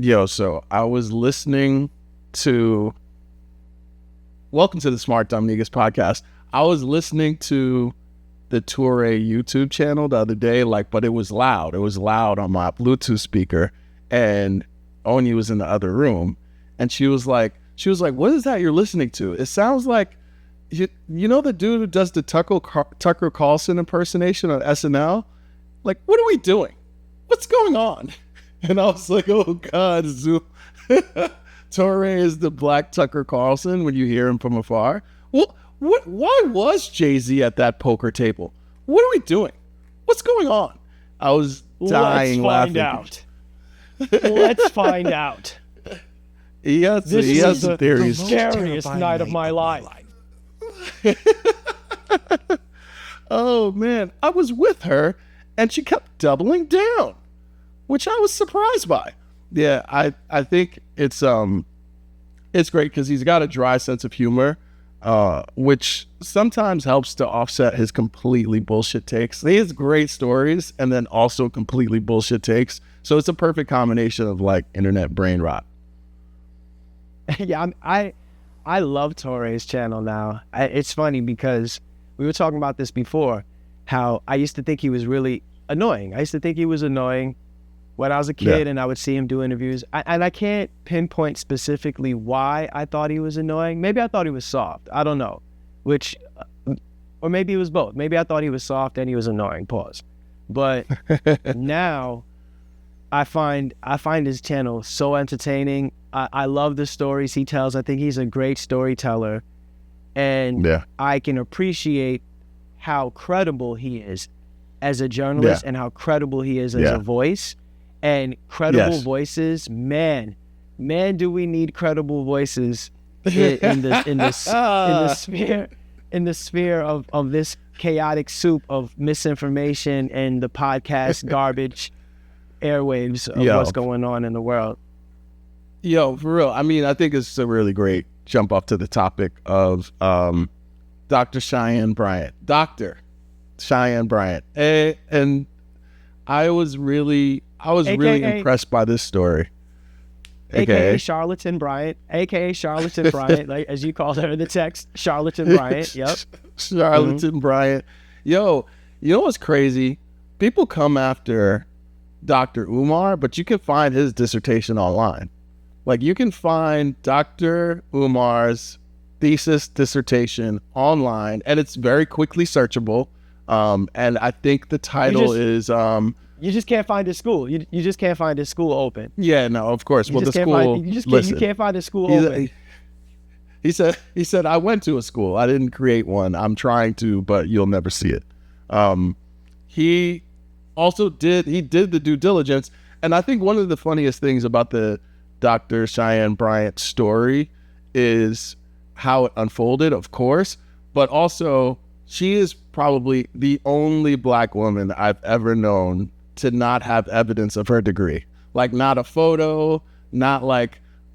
Yo, so I was listening to welcome to the Smart Dumb Negus podcast. I was listening to the Touré YouTube channel the other day, but it was loud. It was loud on my Bluetooth speaker, and Oni was in the other room, and she was like, "What is that you're listening to? It sounds like you know the dude who does the Tucker Carlson impersonation on SNL. Like, what are we doing? What's going on?" And I was like, "Oh God, Touré is the black Tucker Carlson when you hear him from afar." Well, why was Jay-Z at that poker table? What are we doing? What's going on? I was dying laughing. Let's find out. He has some theories. The scariest night of my life. Oh man, I was with her and she kept doubling down, which I was surprised by. Yeah, I think it's great because he's got a dry sense of humor, which sometimes helps to offset his completely bullshit takes. He has great stories and then also completely bullshit takes. So it's a perfect combination of internet brain rot. Yeah, I love Touré's channel now. It's funny because we were talking about this before, how I used to think he was really annoying. I used to think he was annoying when I was a kid, and I would see him do interviews. And I can't pinpoint specifically why I thought he was annoying. Maybe I thought he was soft. I don't know. Or maybe it was both. Maybe I thought he was soft and he was annoying. Pause. But now I find his channel so entertaining. I love the stories he tells. I think he's a great storyteller. And I can appreciate how credible he is as a journalist and how credible he is as a voice. And credible voices, man, do we need credible voices in the sphere of this chaotic soup of misinformation and the podcast garbage airwaves of what's going on in the world. Yo, for real. I mean, I think it's a really great jump off to the topic of Dr. Cheyenne Bryant. Dr. Cheyenne Bryant. And I was really impressed by this story. AKA Charlatan Bryant. AKA Charlatan Bryant, like as you called her in the text. Charlatan Bryant, yep. Charlatan Bryant. Yo, you know what's crazy? People come after Dr. Umar, but you can find his dissertation online. You can find Dr. Umar's thesis dissertation online, and it's very quickly searchable. And I think the title is... You just can't find his school. You just can't find his school open. Yeah, no, of course. You can't find his school open. He said, I went to a school. I didn't create one. I'm trying to, but you'll never see it. He also did the due diligence. And I think one of the funniest things about the Dr. Cheyenne Bryant story is how it unfolded, of course, but also she is probably the only black woman I've ever known to not have evidence of her degree. Not a photo, not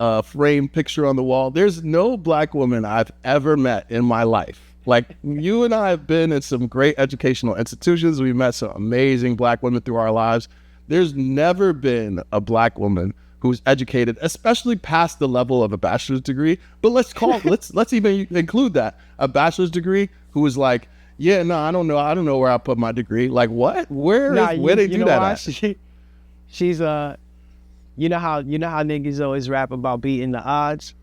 a framed picture on the wall. There's no black woman I've ever met in my life. You and I have been in some great educational institutions. We've met some amazing black women through our lives. There's never been a black woman who's educated, especially past the level of a bachelor's degree. But let's even include that. A bachelor's degree who was yeah, no, I don't know where I put my degree. What? Where they do that at? She's you know how niggas always rap about beating the odds?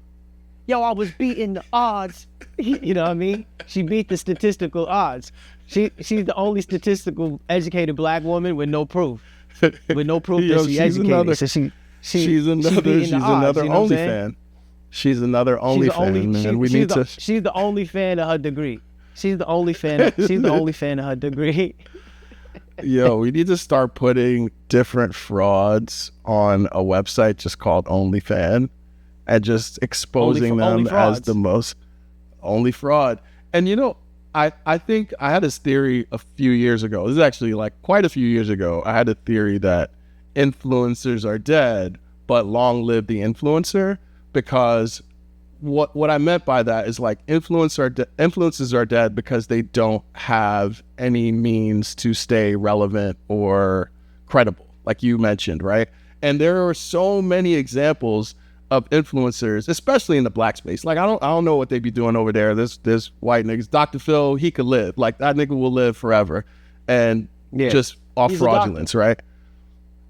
Yo, I was beating the odds. You know what I mean? She beat the statistical odds. She's the only statistical educated black woman with no proof. With no proof that she's educated. She's another only fan. She's another only fan, man. She's the only fan of her degree. She's the only fan. She's the only fan of her degree. Yo, we need to start putting different frauds on a website just called OnlyFan and just exposing them as the most only fraud. And I think I had this theory a few years ago. This is actually quite a few years ago. I had a theory that influencers are dead, but long live the influencer, because what I meant by that is influencers are dead because they don't have any means to stay relevant or credible, like you mentioned, right? And there are so many examples of influencers, especially in the black space. Like I don't know what they be doing over there. There's white niggas. Dr. Phil, he could live. Like that nigga will live forever, and just off fraudulence, right?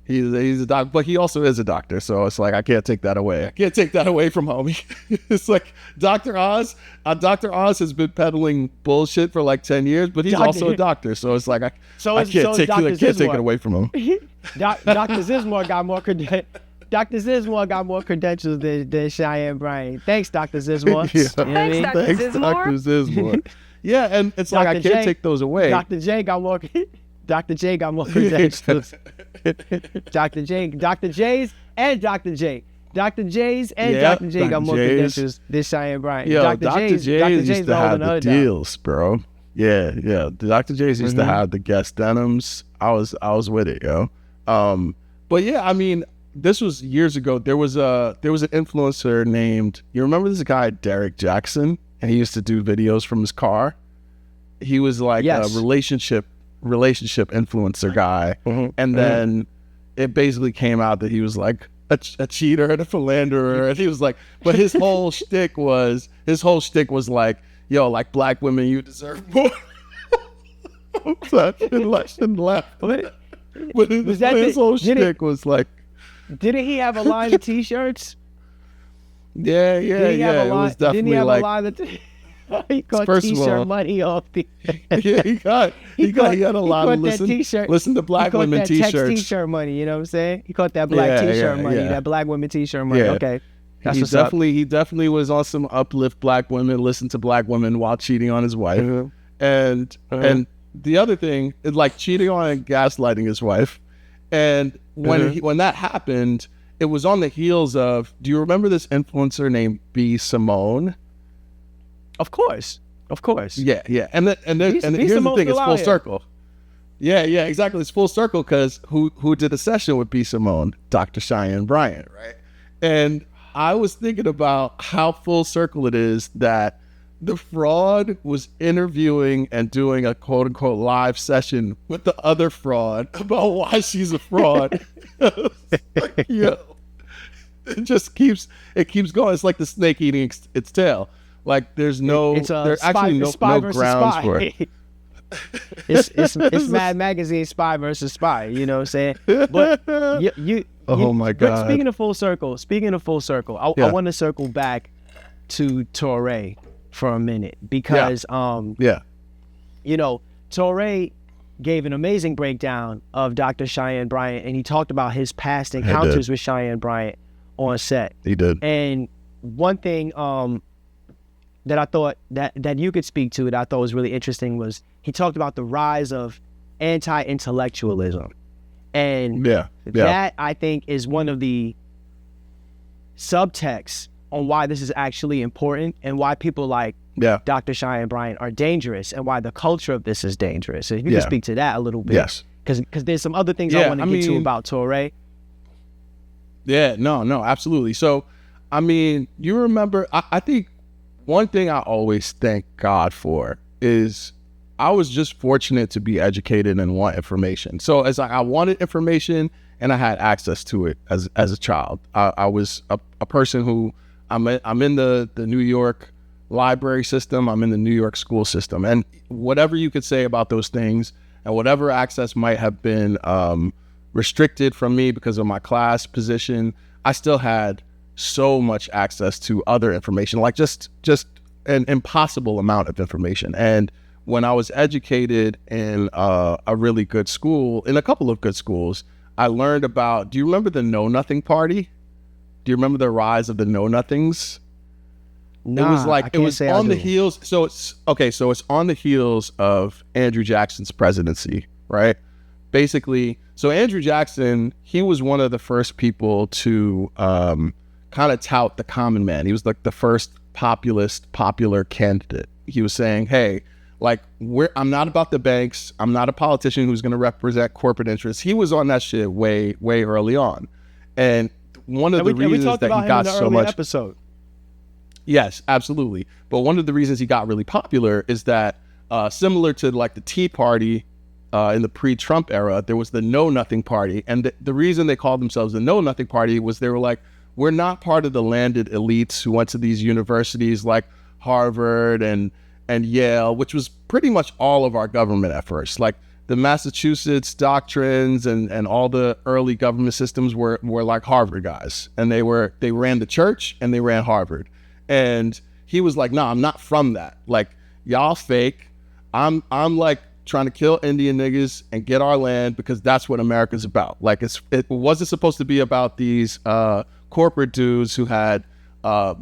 He's a doctor, but he also is a doctor. So it's like I can't take that away. I can't take that away from homie. It's like Dr. Oz. Dr. Oz has been peddling bullshit for like 10 years, but he's also a doctor. So it's like I can't take it away from him. Dr. Zizmore got more credentials. Dr. Zizmore got more credentials than Cheyenne Bryant. Thanks, Dr. Zizmore. Yeah. You know what I mean? Thanks, Dr. Zizmore. Yeah, and it's like I can't take those away. Dr. J got more credentials. Dr. J's and Dr. J. Dr. J's and Dr. J got more credentials than Cheyenne Bryant. Yo, Dr. J's used to have the deals, bro. Yeah. Dr. J's used to have the guest denims. I was with it, yo. But yeah, I mean, this was years ago. There was an influencer named, you remember this guy Derek Jackson? And he used to do videos from his car. He was like a relationship influencer guy. And then it basically came out that he was like a cheater and a philanderer. And he was like, but his whole shtick was like, yo, like black women, you deserve more. So I shouldn't laugh. But his whole shtick was like, didn't he have a line of t-shirts? Yeah. It was definitely didn't he have like, a line of he caught t-shirt money off the. Yeah, he got a lot of listen to black women t-shirts. He caught that text t-shirt money. You know what I'm saying? He caught that black t-shirt money. Yeah. That black women t-shirt money. Yeah. Okay, that's he definitely was on some uplift black women, listen to black women while cheating on his wife, and the other thing is like cheating on and gaslighting his wife, and when that happened, it was on the heels of. Do you remember this influencer named B. Simone? Of course. Yeah. And here's the thing: it's full circle. Yeah, exactly. It's full circle because who did a session with B. Simone? Dr. Cheyenne Bryant, right? And I was thinking about how full circle it is that the fraud was interviewing and doing a quote unquote live session with the other fraud about why she's a fraud. Like, yo, it keeps going. It's like the snake eating its tail. Like there's no grounds for it. It's Mad Magazine Spy versus Spy. You know what I'm saying? But my God. Speaking of full circle, I want to circle back to Touré for a minute because Touré gave an amazing breakdown of Dr. Cheyenne Bryant, and he talked about his past encounters with Cheyenne Bryant on set. He did. And one thing that I thought that you could speak to that I thought was really interesting was he talked about the rise of anti-intellectualism. And that I think is one of the subtexts on why this is actually important and why people like Dr. Cheyenne Bryant are dangerous and why the culture of this is dangerous. So if you can speak to that a little bit. Yes. Because there's some other things I want to get to about Touré. Yeah, no, absolutely. So, I mean, you remember, I think one thing I always thank God for is I was just fortunate to be educated and want information. So as I wanted information and I had access to it as a child. I was a person who I'm in the New York library system. I'm in the New York school system. And whatever you could say about those things and whatever access might have been restricted from me because of my class position, I still had so much access to other information, like just an impossible amount of information. And when I was educated in a really good school, in a couple of good schools, I learned about, do you remember the Know Nothing Party? Do you remember the rise of the Know Nothings? Nah, it was like, it was on the heels. So it's on the heels of Andrew Jackson's presidency, right? Basically, so Andrew Jackson, he was one of the first people to kind of tout the common man. He was like the first popular candidate. He was saying, hey, like, I'm not about the banks. I'm not a politician who's going to represent corporate interests. He was on that shit way early on. And one of the reasons that he got so much episode. Yes, absolutely. But one of the reasons he got really popular is that similar to like the Tea Party in the pre-Trump era, there was the Know Nothing Party. And the reason they called themselves the Know Nothing Party was they were like, we're not part of the landed elites who went to these universities like Harvard and Yale, which was pretty much all of our government at first. Like the Massachusetts doctrines and all the early government systems were like Harvard guys. And they ran the church and they ran Harvard. And he was like, no, I'm not from that. Like, y'all fake. I'm like trying to kill Indian niggas and get our land because that's what America's about. Like it wasn't supposed to be about these corporate dudes who had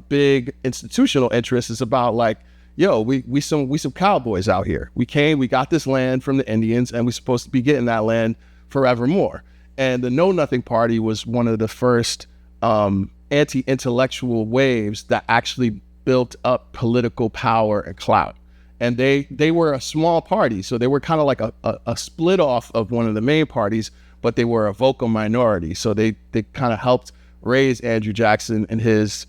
big institutional interests. It's about like, yo, we some cowboys out here. We got this land from the Indians and we're supposed to be getting that land forevermore. And the Know Nothing Party was one of the first anti-intellectual waves that actually built up political power and clout. And they were a small party, so they were kind of like a split off of one of the main parties, but they were a vocal minority. So they kind of helped raise Andrew Jackson in his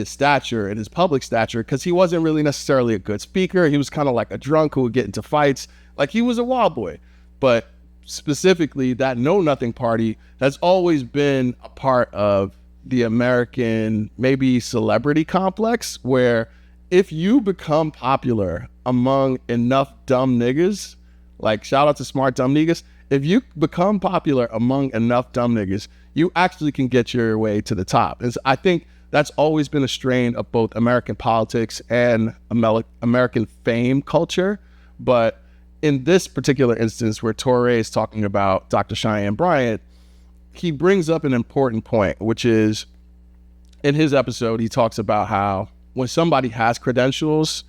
stature, in his public stature, because he wasn't really necessarily a good speaker. He was kind of like a drunk who would get into fights. Like he was a wild boy. But specifically, that Know Nothing Party has always been a part of the American maybe celebrity complex, where if you become popular among enough dumb niggas, like shout out to Smart Dumb Negus, if you become popular among enough dumb niggas, you actually can get your way to the top. And so I think that's always been a strain of both American politics and American fame culture. But in this particular instance where Touré is talking about Dr. Cheyenne Bryant, he brings up an important point, which is in his episode, he talks about how when somebody has credentials,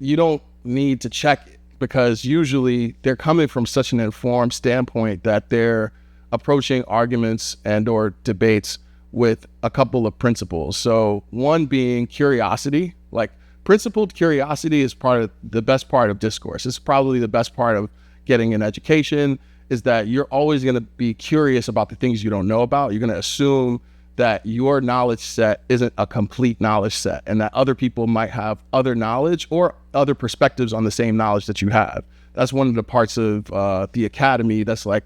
you don't need to check it because usually they're coming from such an informed standpoint that they're approaching arguments and or debates with a couple of principles. So one being curiosity. Like principled curiosity is the best part of discourse. It's probably the best part of getting an education, is that you're always going to be curious about the things you don't know about. You're going to assume that your knowledge set isn't a complete knowledge set and that other people might have other knowledge or other perspectives on the same knowledge that you have. That's one of the parts of the academy that's like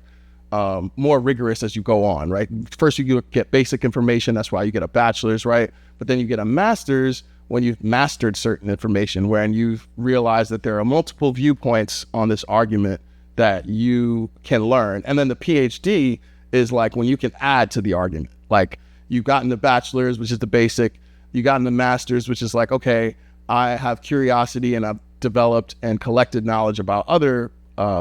more rigorous as you go on, right? First you get basic information, that's why you get a bachelor's, right? But then you get a master's when you've mastered certain information, when you've realized that there are multiple viewpoints on this argument that you can learn. And then the PhD is like when you can add to the argument. Like you've gotten the bachelor's, which is the basic, you gotten the master's, which is like, okay, I have curiosity and I've developed and collected knowledge about other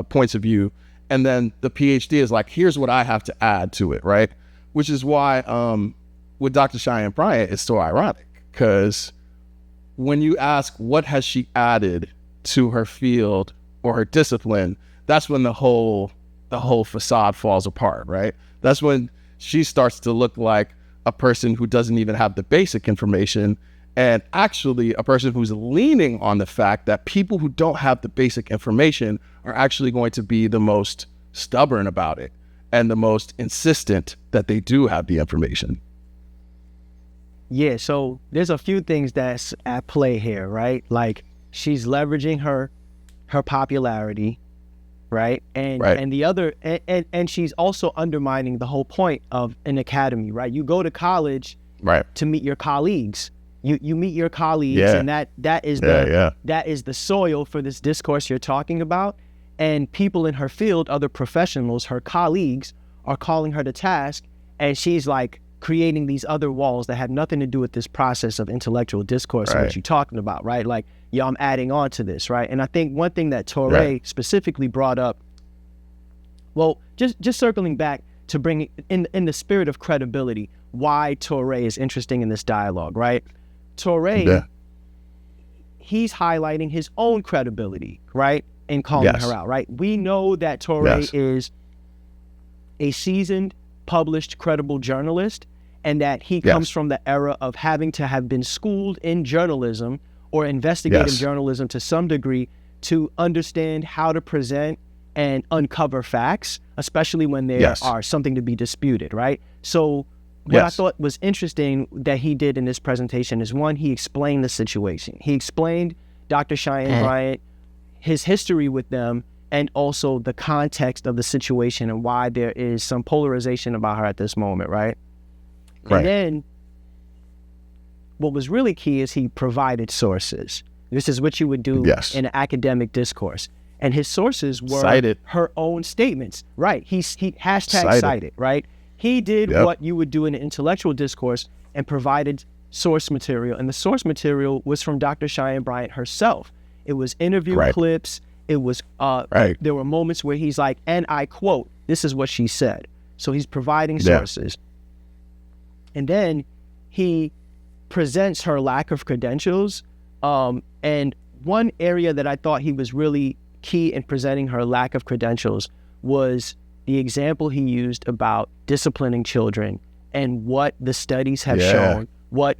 points of view. And then the PhD is like, here's what I have to add to it, right? Which is why with Dr. Cheyenne Bryant, it's so ironic, because when you ask what has she added to her field or her discipline, that's when the whole facade falls apart, right? That's when she starts to look like a person who doesn't even have the basic information, and actually a person who's leaning on the fact that people who don't have the basic information are actually going to be the most stubborn about it and the most insistent that they do have the information. Yeah, so there's a few things that's at play here, right? Like she's leveraging her popularity, right? And the other, and she's also undermining the whole point of an academy, right? You go to college to meet your colleagues. You meet your colleagues, and that is the soil for this discourse you're talking about. And people in her field, other professionals, her colleagues, are calling her to task, and she's like creating these other walls that have nothing to do with this process of intellectual discourse that you're talking about, right? Like, yo, I'm adding on to this, right? And I think one thing that Touré specifically brought up, well, just circling back to bring in the spirit of credibility, why Touré is interesting in this dialogue, right? Touré, he's highlighting his own credibility, right? And calling her out, right? We know that Touré is a seasoned, published, credible journalist, and that he comes from the era of having to have been schooled in journalism or investigative journalism to some degree to understand how to present and uncover facts, especially when there are something to be disputed, right? So what I thought was interesting that he did in this presentation is, one, he explained the situation. He explained Dr. Cheyenne Bryant, his history with them, and also the context of the situation and why there is some polarization about her at this moment, right? And then what was really key is he provided sources. This is what you would do in an academic discourse. And his sources were cited. Her own statements, right? He hashtag cited, right? He did what you would do in an intellectual discourse and provided source material. And the source material was from Dr. Cheyenne Bryant herself. It was interview clips. It was, there were moments where he's like, and I quote, this is what she said. So he's providing sources. And then he presents her lack of credentials. And one area that I thought he was really key in presenting her lack of credentials was the example he used about disciplining children and what the studies have shown, what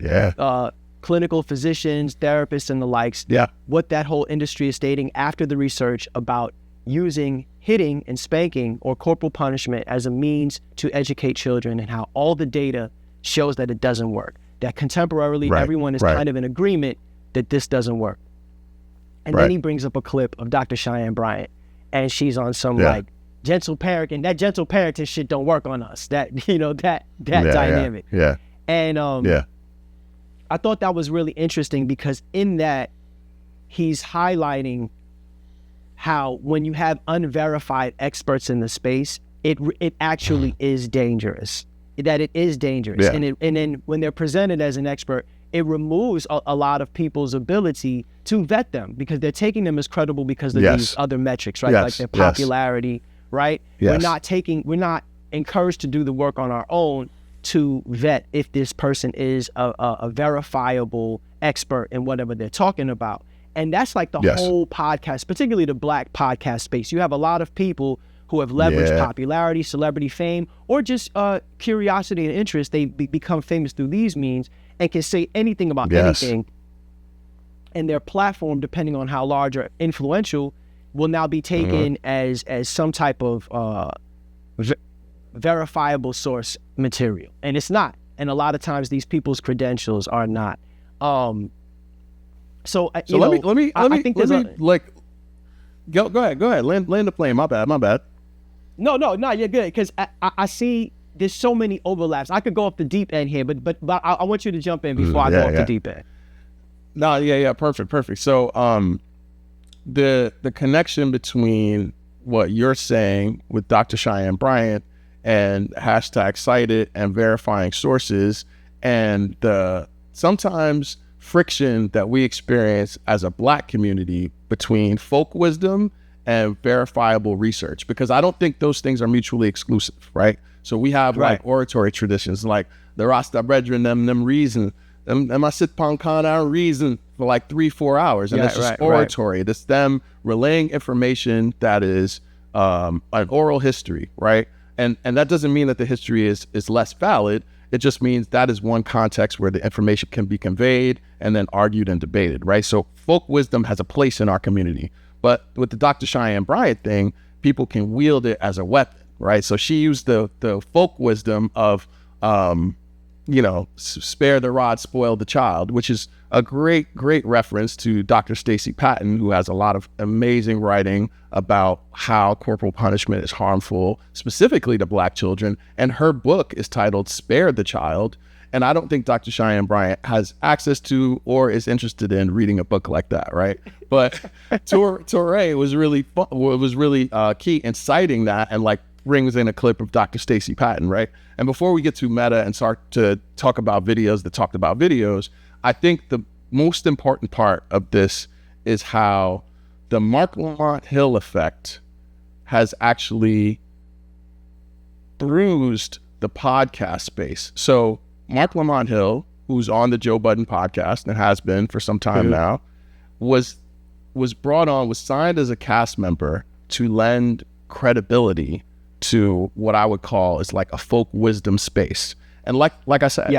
clinical physicians, therapists, and the likes, what that whole industry is stating after the research about using hitting and spanking or corporal punishment as a means to educate children, and how all the data shows that it doesn't work. That contemporarily everyone is kind of in agreement that this doesn't work. And then he brings up a clip of Dr. Cheyenne Bryant, and she's on some like gentle parenting. That gentle parenting shit don't work on us. That, you know, that dynamic. And I thought that was really interesting, because in that he's highlighting how when you have unverified experts in the space, it actually is dangerous. That it is dangerous. And then when they're presented as an expert, it removes a lot of people's ability to vet them, because they're taking them as credible because of these other metrics, right? Like their popularity, right? We're not encouraged to do the work on our own to vet if this person is a verifiable expert in whatever they're talking about. And that's like the whole podcast, particularly the Black podcast space. You have a lot of people who have leveraged popularity, celebrity fame, or just curiosity and interest. They become famous through these means and can say anything about anything. And their platform, depending on how large or influential, will now be taken as some type of verifiable source material. And it's not. And a lot of times these people's credentials are not. So let me go ahead. Land the plane. My bad. No, you're good, because I see there's so many overlaps. I could go off the deep end here, but I want you to jump in before I go off the deep end. No, perfect. So the connection between what you're saying with Dr. Cheyenne Bryant and hashtag cited and verifying sources, and the sometimes friction that we experience as a Black community between folk wisdom and verifiable research, because I don't think those things are mutually exclusive, right? So we have like oratory traditions, like the Rasta brethren, them reason, them I sit upon Kana reason for like 3-4 hours, and it's just oratory. It's them relaying information that is an oral history, right? And that doesn't mean that the history is less valid. It just means that is one context where the information can be conveyed and then argued and debated, right? So folk wisdom has a place in our community. But with the Dr. Cheyenne Bryant thing, people can wield it as a weapon, right? So she used the folk wisdom of, spare the rod, spoil the child, which is a great reference to Dr. Stacey Patton, who has a lot of amazing writing about how corporal punishment is harmful, specifically to Black children. And her book is titled Spare the Child. And I don't think Dr. Cheyenne Bryant has access to or is interested in reading a book like that, right? But Touré was really key in citing that, and like brings in a clip of Dr. Stacey Patton, right? And before we get too meta and start to talk about videos that talked about videos, I think the most important part of this is how the Mark Lamont Hill effect has actually bruised the podcast space. So Mark Lamont Hill, who's on the Joe Budden podcast and has been for some time now, was signed as a cast member to lend credibility to what I would call is like a folk wisdom space. And like I said,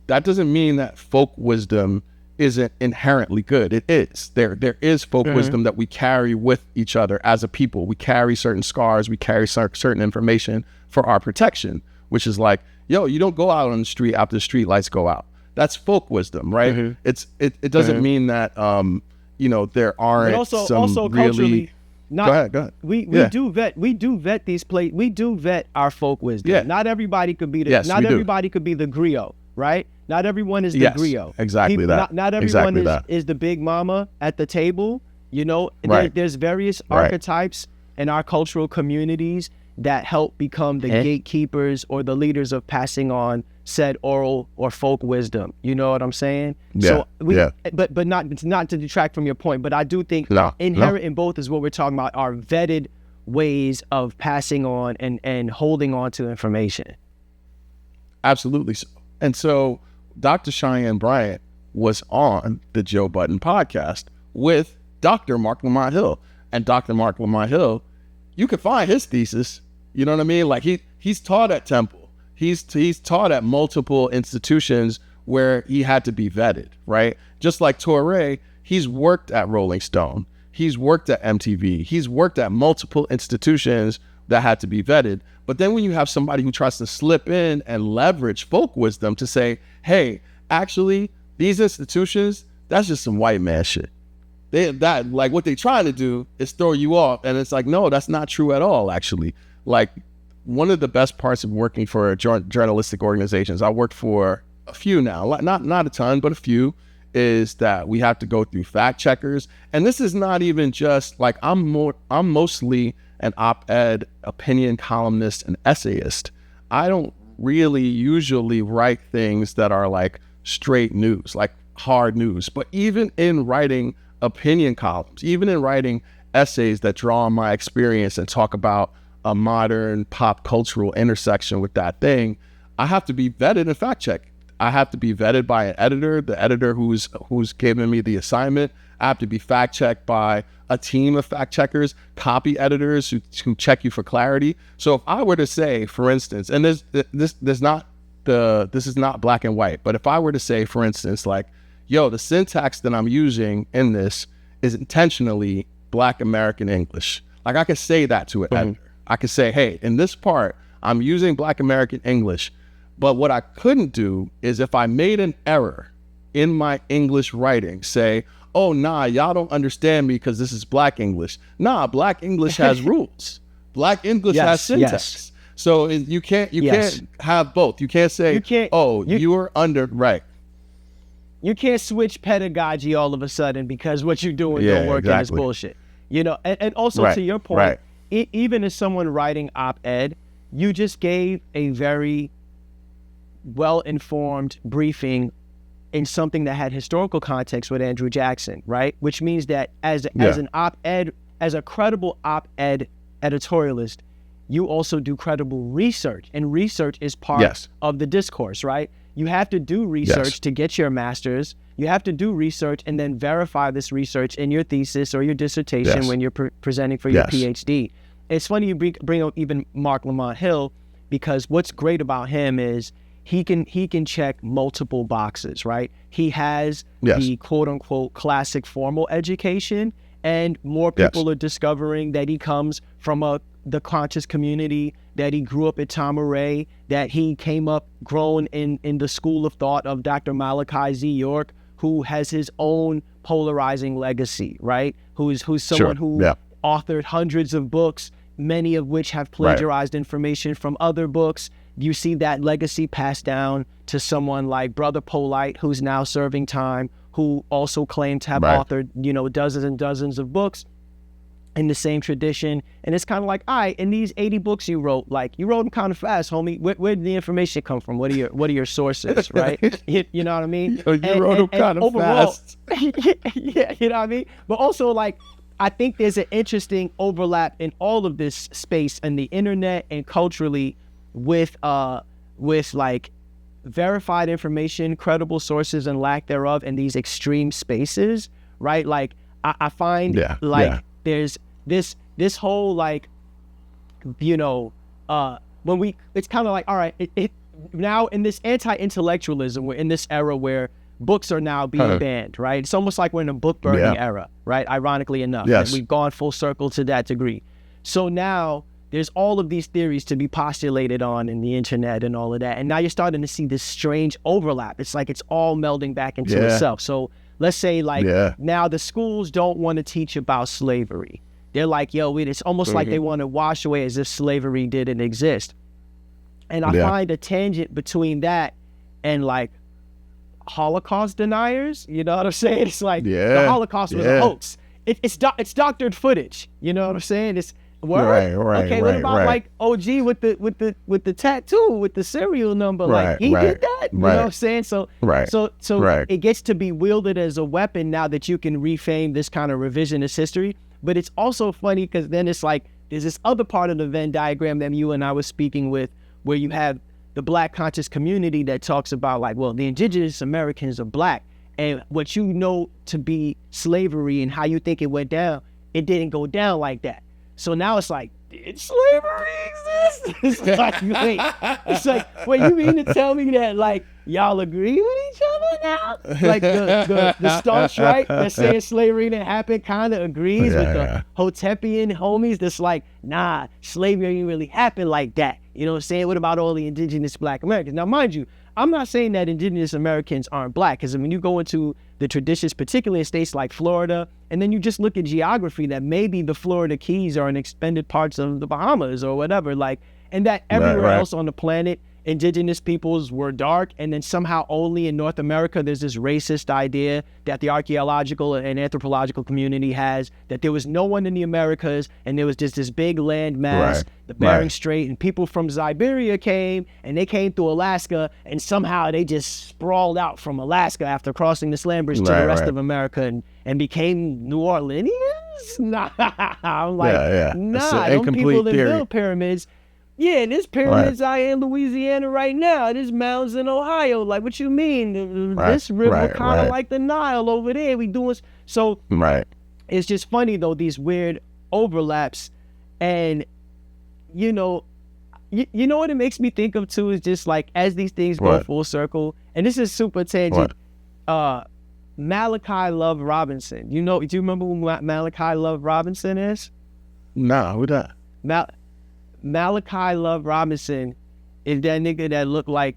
that doesn't mean that folk wisdom isn't inherently good. It is. There is folk wisdom that we carry with each other as a people. We carry certain scars, we carry certain information for our protection, which is like, yo, you don't go out on the street after the street lights go out. That's folk wisdom, right? It doesn't mean that there aren't also culturally, Go ahead. We do vet these we do vet our folk wisdom. Yeah. Not everybody could be the griot, right? Not everyone is the griot. Exactly that. Not everyone is the big mama at the table. You know, Right. there's various archetypes in our cultural communities that help become the gatekeepers or the leaders of passing on said oral or folk wisdom. You know what I'm saying? Yeah. But not to detract from your point, but I do think inherent in both is what we're talking about are vetted ways of passing on and holding on to information. Absolutely. And so Dr. Cheyenne Bryant was on the Joe Budden podcast with Dr. Mark Lamont Hill. And Dr. Mark Lamont Hill, you can find his thesis. You know what I mean? Like he's taught at Temple. He's taught at multiple institutions where he had to be vetted, right? Just like Touré, he's worked at Rolling Stone. He's worked at MTV. He's worked at multiple institutions that had to be vetted. But then when you have somebody who tries to slip in and leverage folk wisdom to say, hey, actually, these institutions, that's just some white man shit. Like what they're trying to do is throw you off. And it's like, no, that's not true at all, actually. Like one of the best parts of working for journalistic organizations, I worked for a few now, not a ton, but a few, is that we have to go through fact checkers. And this is not even just like, I'm mostly an op-ed opinion columnist and essayist. I don't really usually write things that are like straight news, like hard news. But even in writing opinion columns, even in writing essays that draw on my experience and talk about a modern pop cultural intersection with that thing, I have to be vetted and fact checked. I have to be vetted by an editor, the editor who's given me the assignment. I have to be fact checked by a team of fact checkers, copy editors who check you for clarity. So if I were to say, for instance, and this is not black and white, but if I were to say, for instance, like, yo, the syntax that I'm using in this is intentionally Black American English. Like I could say that to an editor. I could say, hey, in this part, I'm using Black American English. But what I couldn't do is if I made an error in my English writing, say, oh, nah, y'all don't understand me because this is Black English. Nah, Black English has rules. Black English has syntax. Yes. So you can't have both. You can't say, you are under, right. You can't switch pedagogy all of a sudden because what you're doing don't work and it's bullshit. You know, and also to your point, even as someone writing op-ed, you just gave a very well-informed briefing in something that had historical context with Andrew Jackson, right? Which means that as an op-ed, as a credible op-ed editorialist, you also do credible research, and research is part of the discourse, right? You have to do research to get your master's. You have to do research and then verify this research in your thesis or your dissertation when you're presenting for your PhD. It's funny you bring up even Mark Lamont Hill, because what's great about him is he can check multiple boxes, right? He has the quote unquote classic formal education, and more people are discovering that he comes from the conscious community, that he grew up at Touré, that he came up grown in the school of thought of Dr. Malachi Z. York, who has his own polarizing legacy, right? Who's someone who authored hundreds of books, many of which have plagiarized information from other books. You see that legacy passed down to someone like Brother Polite, who's now serving time, who also claimed to have authored, dozens and dozens of books in the same tradition. And it's kind of like, all right, in these 80 books you wrote, like, you wrote them kind of fast, homie. Where did the information come from? What are your sources, right? You know what I mean? You wrote them kind of fast. Yeah, you know what I mean? But also, like, I think there's an interesting overlap in all of this space and the internet and culturally with like verified information, credible sources and lack thereof in these extreme spaces, right? Like I find there's this whole like, when it's kind of like, all right, it now in this anti-intellectualism, we're in this era where books are now being banned, right? It's almost like we're in a book burning era, right? Ironically enough, and we've gone full circle to that degree. So now there's all of these theories to be postulated on in the internet and all of that. And now you're starting to see this strange overlap. It's like it's all melding back into itself. So let's say like now the schools don't want to teach about slavery. they're like, yo, it's almost like they want to wash away as if slavery didn't exist. And I find a tangent between that and like Holocaust deniers. You know what I'm saying? It's like the Holocaust was a hoax. It's doctored footage. You know what I'm saying? It's right. Okay, what about like OG with the tattoo with the serial number? Like he did that. You know what I'm saying? So it gets to be wielded as a weapon now that you can refame this kind of revisionist history. But it's also funny because then it's like there's this other part of the Venn diagram that you and I was speaking with, where you have the Black conscious community that talks about like, well, the indigenous Americans are Black, and what you know to be slavery and how you think it went down, it didn't go down like that. So now it's like, did slavery exist? It's like, wait, you mean to tell me that like y'all agree with each other now? Like the staunch right that saying slavery didn't happen kind of agrees with the Hotepian homies that's like, nah, slavery didn't really happen like that. You know what I'm saying? What about all the indigenous Black Americans? Now, mind you, I'm not saying that indigenous Americans aren't Black, because when you go into the traditions, particularly in states like Florida, and then you just look at geography, that maybe the Florida Keys are in expanded parts of the Bahamas or whatever, like, and that everywhere else on the planet, indigenous peoples were dark, and then somehow only in North America there's this racist idea that the archaeological and anthropological community has, that there was no one in the Americas and there was just this big land mass, the Bering Strait, and people from Siberia came and they came through Alaska, and somehow they just sprawled out from Alaska after crossing this land bridge to the rest of America and became New Orleanians? Nah, I'm like, nah, them people that built pyramids. Yeah, there's pyramids out in Louisiana right now. There's mountains in Ohio. Like, what you mean? This river kind of like the Nile over there. We doing so. It's just funny though, these weird overlaps, and you know what it makes me think of too is just like as these things go full circle. And this is super tangent. Malachi Love Robinson. Do you remember who Malachi Love Robinson is? Nah, who that? Malachi Love Robinson is that nigga that looked like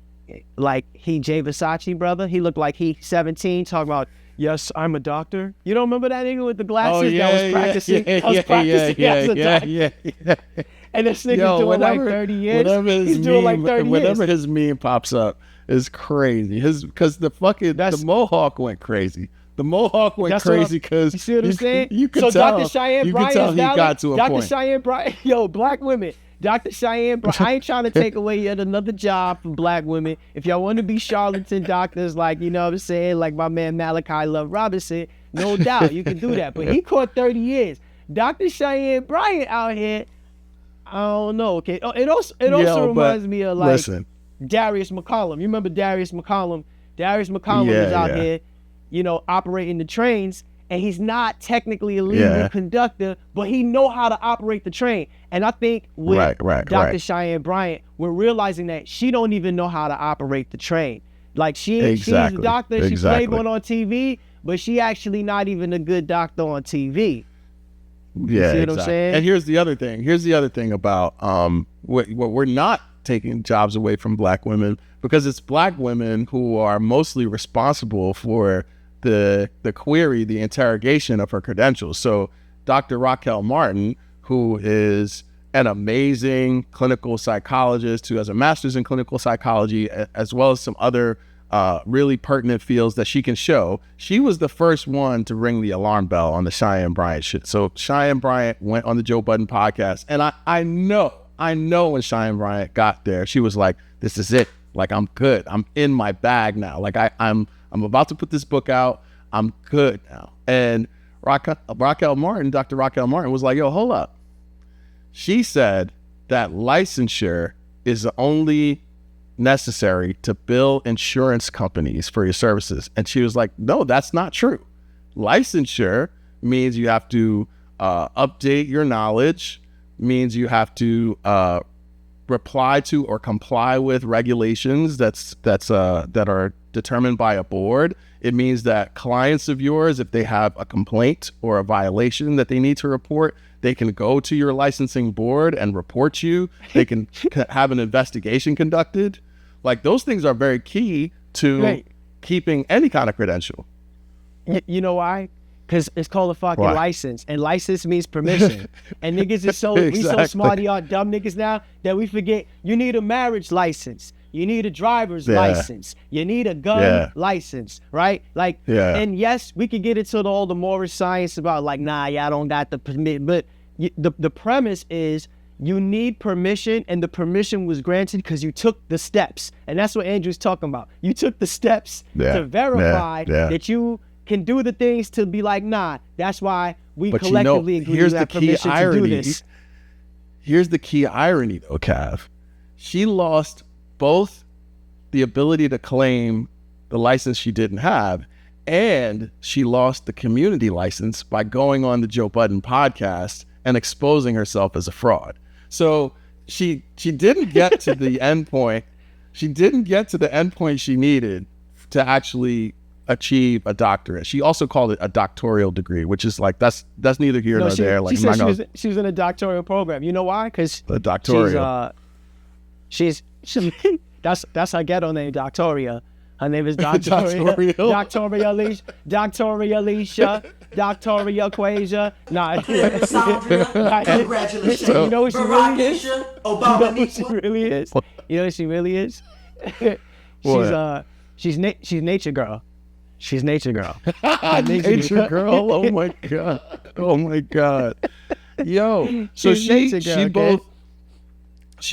he Jay Versace brother. He looked like he 17 talking about, yes, I'm a doctor. You don't remember that nigga with the glasses that was practicing? As a doctor. And this nigga's doing like 30 years. He's doing like 30 years. Whenever his meme pops up is crazy. Because the Mohawk went crazy. The Mohawk went crazy because you see what I'm saying? You could tell. Dr. Cheyenne Bryant he got to a point. Dr. Cheyenne Bryant, Black women. Dr. Cheyenne Bryant, I ain't trying to take away yet another job from Black women. If y'all want to be charlatan doctors, like, you know what I'm saying, like my man Malachi Love Robinson, no doubt, you can do that. But he caught 30 years. Dr. Cheyenne Bryant out here, I don't know, okay? It also reminds me of like Darius McCollum. You remember Darius McCollum? Darius McCollum is out here, operating the trains, and he's not technically a legal conductor, but he know how to operate the train. And I think with Dr. Cheyenne Bryant, we're realizing that she don't even know how to operate the train. Like she's a doctor, she played one on TV, but she actually not even a good doctor on TV. Yeah, see what I'm saying? And here's the other thing about we're not taking jobs away from Black women, because it's Black women who are mostly responsible for the query, the interrogation of her credentials. So Dr. Raquel Martin, who is an amazing clinical psychologist who has a master's in clinical psychology, as well as some other really pertinent fields that she can show. She was the first one to ring the alarm bell on the Cheyenne Bryant shit. So Cheyenne Bryant went on the Joe Budden podcast, and I know when Cheyenne Bryant got there, she was like, this is it. Like, I'm good. I'm in my bag now. Like, I'm about to put this book out. I'm good now. And Raquel Martin, Dr. Raquel Martin was like, yo, hold up. She said that licensure is only necessary to bill insurance companies for your services. And she was like, no, that's not true. Licensure means you have to update your knowledge, means you have to reply to or comply with regulations that are determined by a board. It means that clients of yours, if they have a complaint or a violation that they need to report, they can go to your licensing board and report you. They can have an investigation conducted. Like, those things are very key to keeping any kind of credential. You know why? Because it's called a fucking Why? license, and license means permission. And niggas is so we so Exactly. smart, y'all dumb niggas now that we forget you need a marriage license, you need a driver's license, you need a gun license, right? Like, and yes, we could get into all the moral science about like, nah, y'all don't got the permit, but the premise is you need permission, and the permission was granted because you took the steps, and that's what Andrew's talking about. You took the steps to verify that you can do the things to be like, nah, that's why we collectively agree to have permission to do this. Here's the key irony, though, Cav. She lost both the ability to claim the license she didn't have, and she lost the community license by going on the Joe Budden podcast and exposing herself as a fraud. So she didn't get to the end point. She didn't get to the end point she needed to actually achieve a doctorate. She also called it a doctoral degree, which is like that's neither here nor there. Like, she said she was in a doctoral program. You know why? Because the doctoral. She's that's her ghetto name, Doctoria. Her name is Doctoria. Doctoria Alicia. Doctoria Quasia. Nah. Congratulations. You know what she really is? Obama. You know what she really is? She's nature girl. She's nature girl. Nature girl. Oh my god. Oh my god. Yo. So she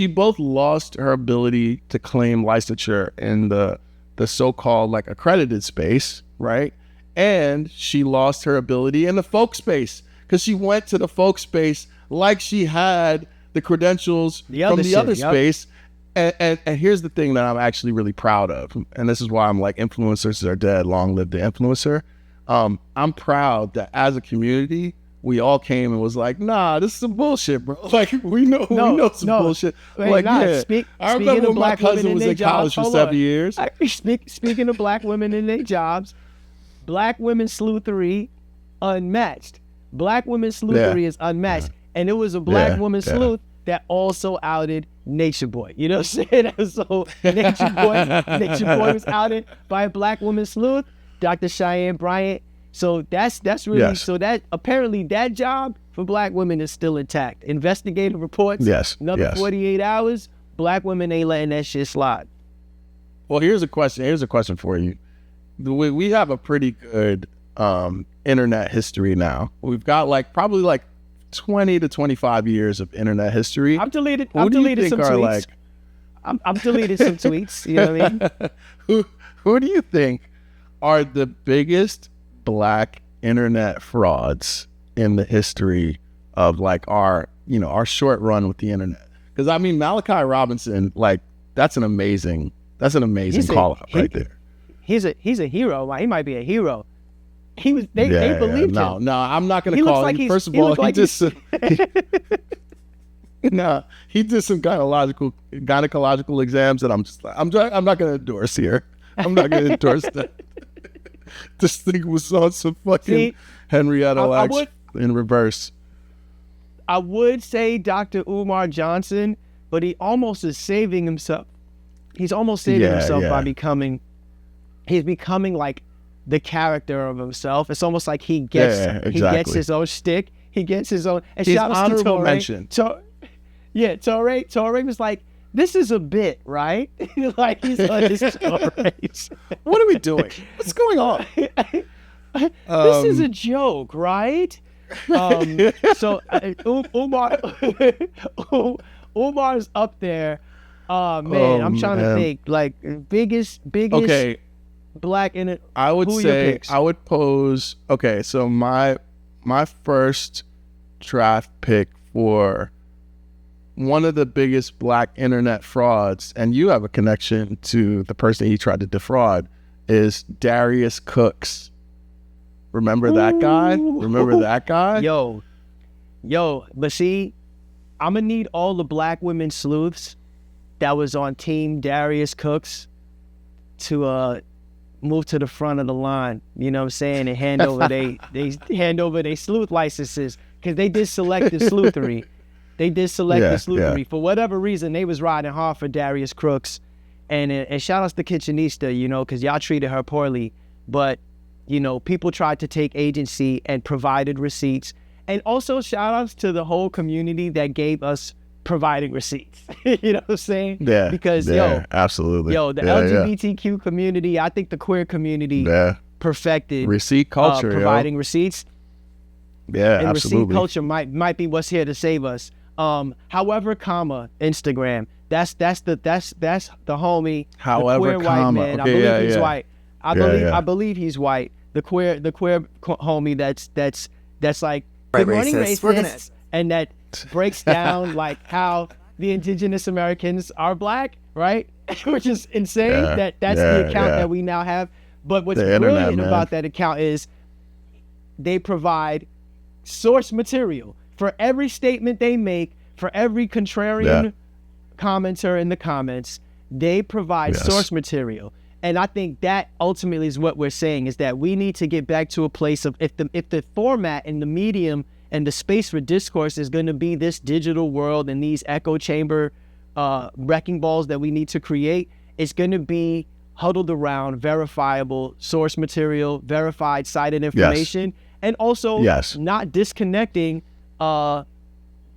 both lost her ability to claim licensure in the so-called like accredited space, right? And she lost her ability in the folk space because she went to the folk space like she had the credentials from the other space. And here's the thing that I'm actually really proud of, and this is why I'm like, influencers are dead, long live the influencer. I'm proud that as a community, we all came and was like, nah, this is some bullshit, bro. Like, we know some bullshit. Wait, like, I remember when my cousin was in college for 7 years. Speaking of black women in their jobs, black women sleuthery unmatched. Black women sleuthery is unmatched. And it was a black woman sleuth that also outed Nature Boy. You know what I'm saying? So Nature Boy was outed by a black woman sleuth, Dr. Cheyenne Bryant. So that's really so that apparently that job for black women is still intact. Investigative reports. Another 48 hours. Black women ain't letting that shit slide. Well, here's a question for you. We have a pretty good internet history now. We've got probably 20 to 25 years of internet history. I've deleted some tweets. I've deleted some tweets. You know what I mean? Who do you think are the biggest black internet frauds in the history of our short run with the internet? Because I mean, Malachi Robinson, that's an amazing call out right there. He's a hero. He might be a hero. They believed him. No, I'm not going to call him. First of all, he did some gynecological exams that I'm not going to endorse here. I'm not going to endorse that. This thing was on some fucking Henrietta Lacks in reverse. I would say Dr. Umar Johnson, but he almost is saving himself. He's almost saving himself by becoming like the character of himself. It's almost like he gets his own shtick. He gets his own. And shout out to Touré. Touré was like, this is a bit, right? Like, he's on his Touré. What are we doing? What's going on? This is a joke, right? So Umar's up there. Man, I'm trying to think biggest. Okay. Black in it. I would say I would pose. Okay, so my first draft pick for one of the biggest black internet frauds, and you have a connection to the person he tried to defraud, is Darius Cooks. Remember that guy? Yo, but see, I'm gonna need all the black women sleuths that was on team Darius Cooks to move to the front of the line, you know what I'm saying, and hand over they hand over their sleuth licenses, because they did selective sleuthery. For whatever reason, they was riding hard for Darius Crooks, and shout outs to Kitchenista, because y'all treated her poorly, but people tried to take agency and provided receipts. And also shout outs to the whole community that gave us providing receipts. You know what I'm saying? Yeah. Because absolutely. The LGBTQ community, I think the queer community perfected receipt culture, providing receipts. Yeah, and absolutely. Receipt culture might be what's here to save us. However, Instagram. That's the homie. However, the queer white man. Okay, I believe he's white. I believe he's white. The queer homie that's like good morning racist, and that breaks down like how the indigenous Americans are black, right? Which is insane. That's the account that we now have. But what's brilliant about that account is they provide source material for every statement they make, for every contrarian commenter in the comments. They provide source material. And I think that ultimately is what we're saying, is that we need to get back to a place of, if the format and the medium and the space for discourse is going to be this digital world and these echo chamber wrecking balls that we need to create, it's going to be huddled around verifiable source material, verified cited information, and also not disconnecting the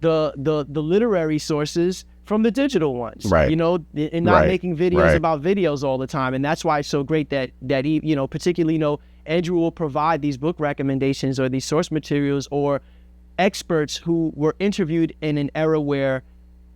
literary sources from the digital ones, right? And not making videos about videos all the time. And that's why it's so great that he, particularly, Andrew will provide these book recommendations or these source materials or experts who were interviewed in an era where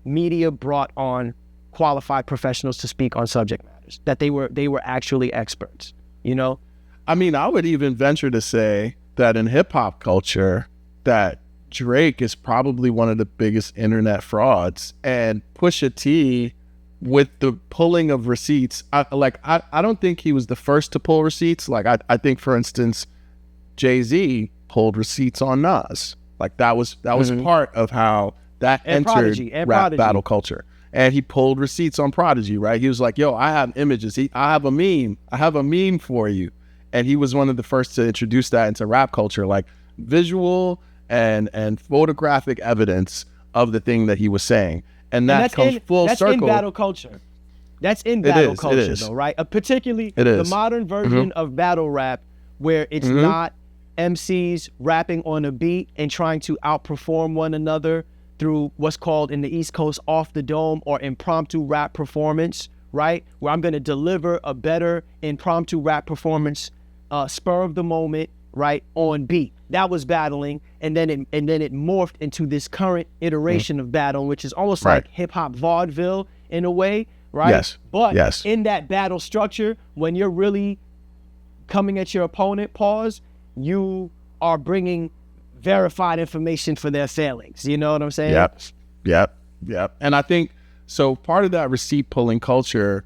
media brought on qualified professionals to speak on subject matters, that they were actually experts. I mean, I would even venture to say that in hip hop culture, that Drake is probably one of the biggest internet frauds, and Pusha T, with the pulling of receipts, I don't think he was the first to pull receipts. Like I think, for instance, Jay-Z pulled receipts on Nas. Like that was part of how that entered rap battle culture. And he pulled receipts on Prodigy, right? He was like, yo, I have images. I have a meme for you. And he was one of the first to introduce that into rap culture, like visual and photographic evidence of the thing that he was saying. And that comes full circle. That's in battle culture. That's in battle culture, though, right? Particularly the modern version of battle rap, where it's not MCs rapping on a beat and trying to outperform one another through what's called in the East Coast off the dome or impromptu rap performance, right? Where I'm going to deliver a better impromptu rap performance, spur of the moment, right, on beat. That was battling, and then it morphed into this current iteration of battle, which is almost like hip hop vaudeville in a way, right? Yes. But in that battle structure, when you're really coming at your opponent, you are bringing verified information for their failings. You know what I'm saying? Yep. And I think so. Part of that receipt pulling culture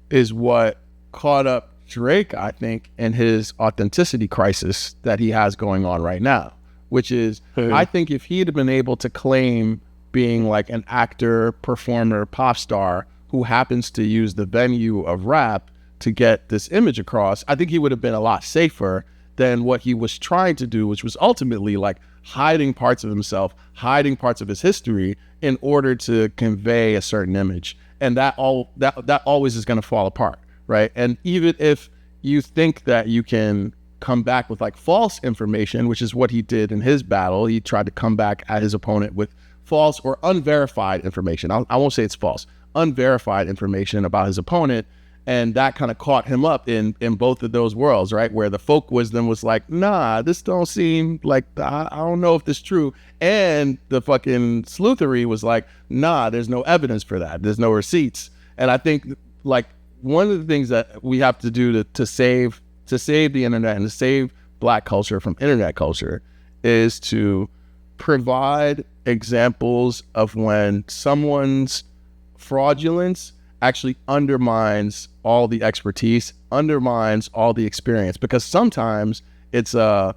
is what caught up Drake, I think, in his authenticity crisis that he has going on right now, which is, I think if he had been able to claim being like an actor, performer, pop star who happens to use the venue of rap to get this image across, I think he would have been a lot safer than what he was trying to do, which was ultimately like hiding parts of himself, hiding parts of his history in order to convey a certain image. And that always is going to fall apart. Right. And even if you think that you can come back with like false information, which is what he did in his battle, he tried to come back at his opponent with false or unverified information. I won't say it's false, unverified information about his opponent. And that kind of caught him up in both of those worlds, right? Where the folk wisdom was like, nah, this don't seem like, I don't know if this is true. And the fucking sleuthery was like, nah, there's no evidence for that. There's no receipts. And I think like, one of the things that we have to do to save the internet and to save Black culture from internet culture is to provide examples of when someone's fraudulence actually undermines all the expertise, undermines all the experience, because sometimes it's a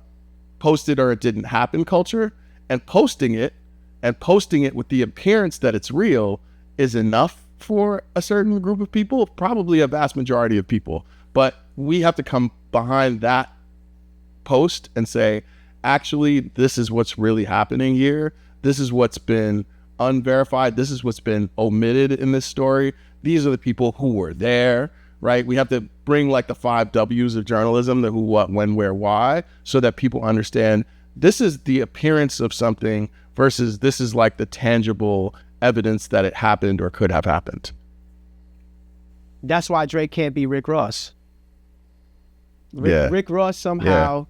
posted or it didn't happen culture, and posting it with the appearance that it's real is enough for a certain group of people, probably a vast majority of people. But we have to come behind that post and say, actually, this is what's really happening here. This is what's been unverified. This is what's been omitted in this story. These are the people who were there. right? We have to bring like the 5 W's of journalism, the who, what, when, where, why, so that people understand this is the appearance of something versus this is like the tangible evidence that it happened or could have happened. That's why Drake can't be Rick Ross. Rick Ross somehow,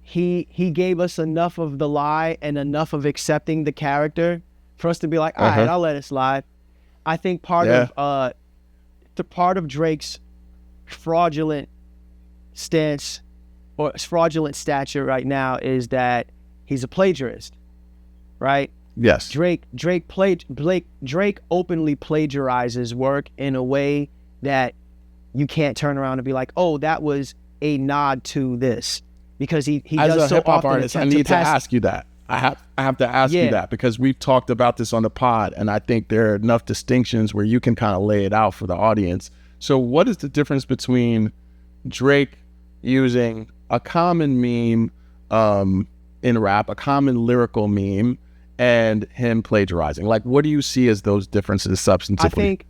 he gave us enough of the lie and enough of accepting the character for us to be like, all right, I'll let it slide. I think part of Drake's fraudulent stance or fraudulent stature right now is that he's a plagiarist, right? Yes. Drake openly plagiarizes work in a way that you can't turn around and be like, oh, that was a nod to this, because he as does a so hip-hop often artist, I need to ask you that. I have to ask you that, because we've talked about this on the pod, and I think there are enough distinctions where you can kind of lay it out for the audience. So what is the difference between Drake using a common meme in rap, a common lyrical meme, and him plagiarizing? Like, what do you see as those differences substantively? I think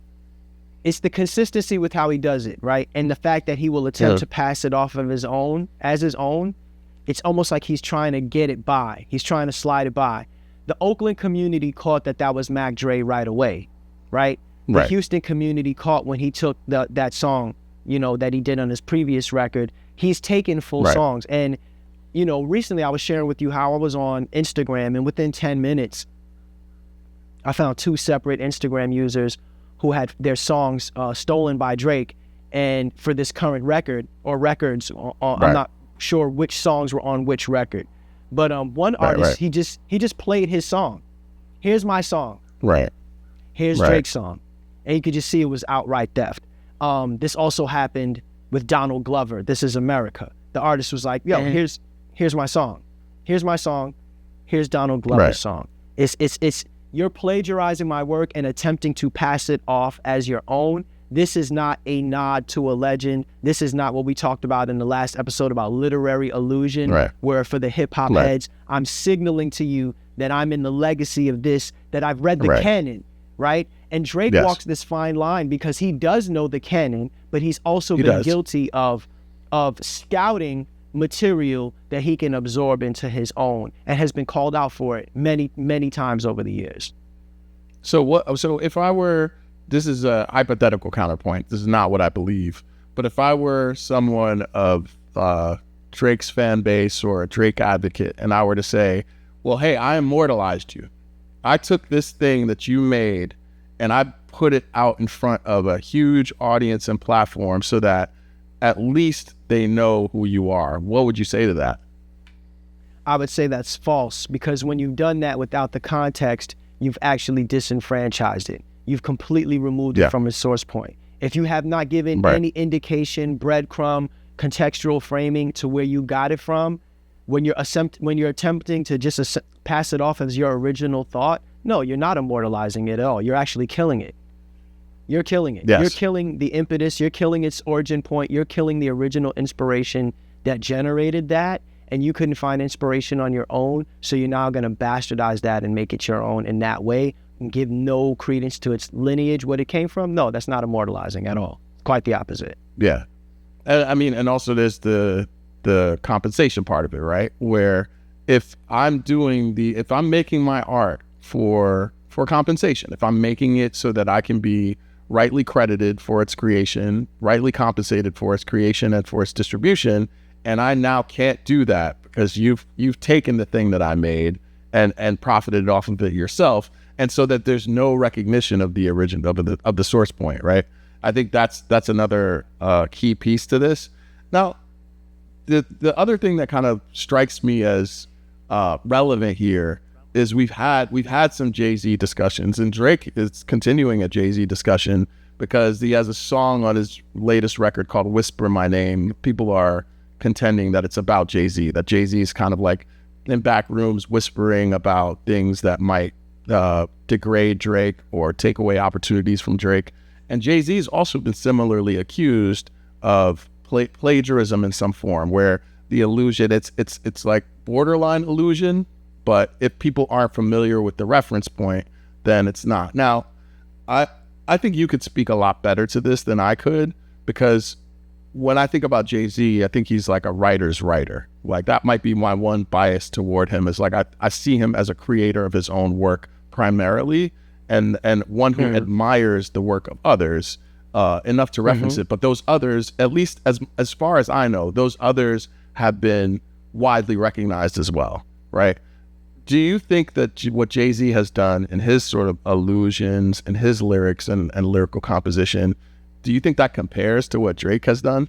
it's the consistency with how he does it, right? And the fact that he will attempt to pass it off of his own. It's almost like he's trying to get it by. He's trying to slide it by. The Oakland community caught that was Mac Dre right away, right? The Houston community caught when he took that song, that he did on his previous record. He's taken full songs. And, recently I was sharing with you how I was on Instagram, and within 10 minutes, I found 2 separate Instagram users who had their songs stolen by Drake. And for this current record, or records, I'm not sure which songs were on which record, but one artist, he just played his song. Here's my song. Here's Drake's song, and you could just see it was outright theft. This also happened with Donald Glover. This Is America. The artist was like, "Yo, here's my song. Here's my song. Here's Donald Glover's song." It's you're plagiarizing my work and attempting to pass it off as your own. This is not a nod to a legend. This is not what we talked about in the last episode about literary illusion, where for the hip hop heads, I'm signaling to you that I'm in the legacy of this, that I've read the canon, right? And Drake walks this fine line because he does know the canon, but he's also been guilty of scouting material that he can absorb into his own, and has been called out for it many, many times over the years. So if I were, this is a hypothetical counterpoint, this is not what I believe, but if I were someone of Drake's fan base or a Drake advocate, and I were to say, well, hey, I immortalized you. I took this thing that you made and I put it out in front of a huge audience and platform so that at least they know who you are. What would you say to that? I would say that's false, because when you've done that without the context, you've actually disenfranchised it. You've completely removed it from its source point. If you have not given any indication, breadcrumb, contextual framing to where you got it from, when you're attempting to just pass it off as your original thought, no, you're not immortalizing it at all. You're actually killing it. You're killing it. Yes. You're killing the impetus. You're killing its origin point. You're killing the original inspiration that generated that, and you couldn't find inspiration on your own, so you're now going to bastardize that and make it your own in that way and give no credence to its lineage, what it came from. No, that's not immortalizing at all. Quite the opposite. Yeah. I mean, and also there's the compensation part of it, right? Where if I'm making my art for compensation, if I'm making it so that I can be rightly credited for its creation, rightly compensated for its creation and for its distribution, and I now can't do that because you've taken the thing that I made and profited off of it yourself, and so that there's no recognition of the origin of the source point, right? I think that's another key piece to this. Now, the other thing that kind of strikes me as relevant here is we've had some Jay-Z discussions, and Drake is continuing a Jay-Z discussion because he has a song on his latest record called Whisper My Name. People are contending that it's about Jay-Z, that Jay-Z is kind of like in back rooms whispering about things that might degrade Drake or take away opportunities from Drake. And Jay-Z has also been similarly accused of plagiarism in some form, where the illusion, it's like borderline illusion, but if people aren't familiar with the reference point, then it's not. Now, I think you could speak a lot better to this than I could, because when I think about Jay-Z, I think he's like a writer's writer. Like that might be my one bias toward him, is like I see him as a creator of his own work primarily, and one who admires the work of others enough to reference it. But those others, at least as far as I know, those others have been widely recognized as well, right? Do you think that what Jay-Z has done in his sort of allusions and his lyrics and lyrical composition, do you think that compares to what Drake has done?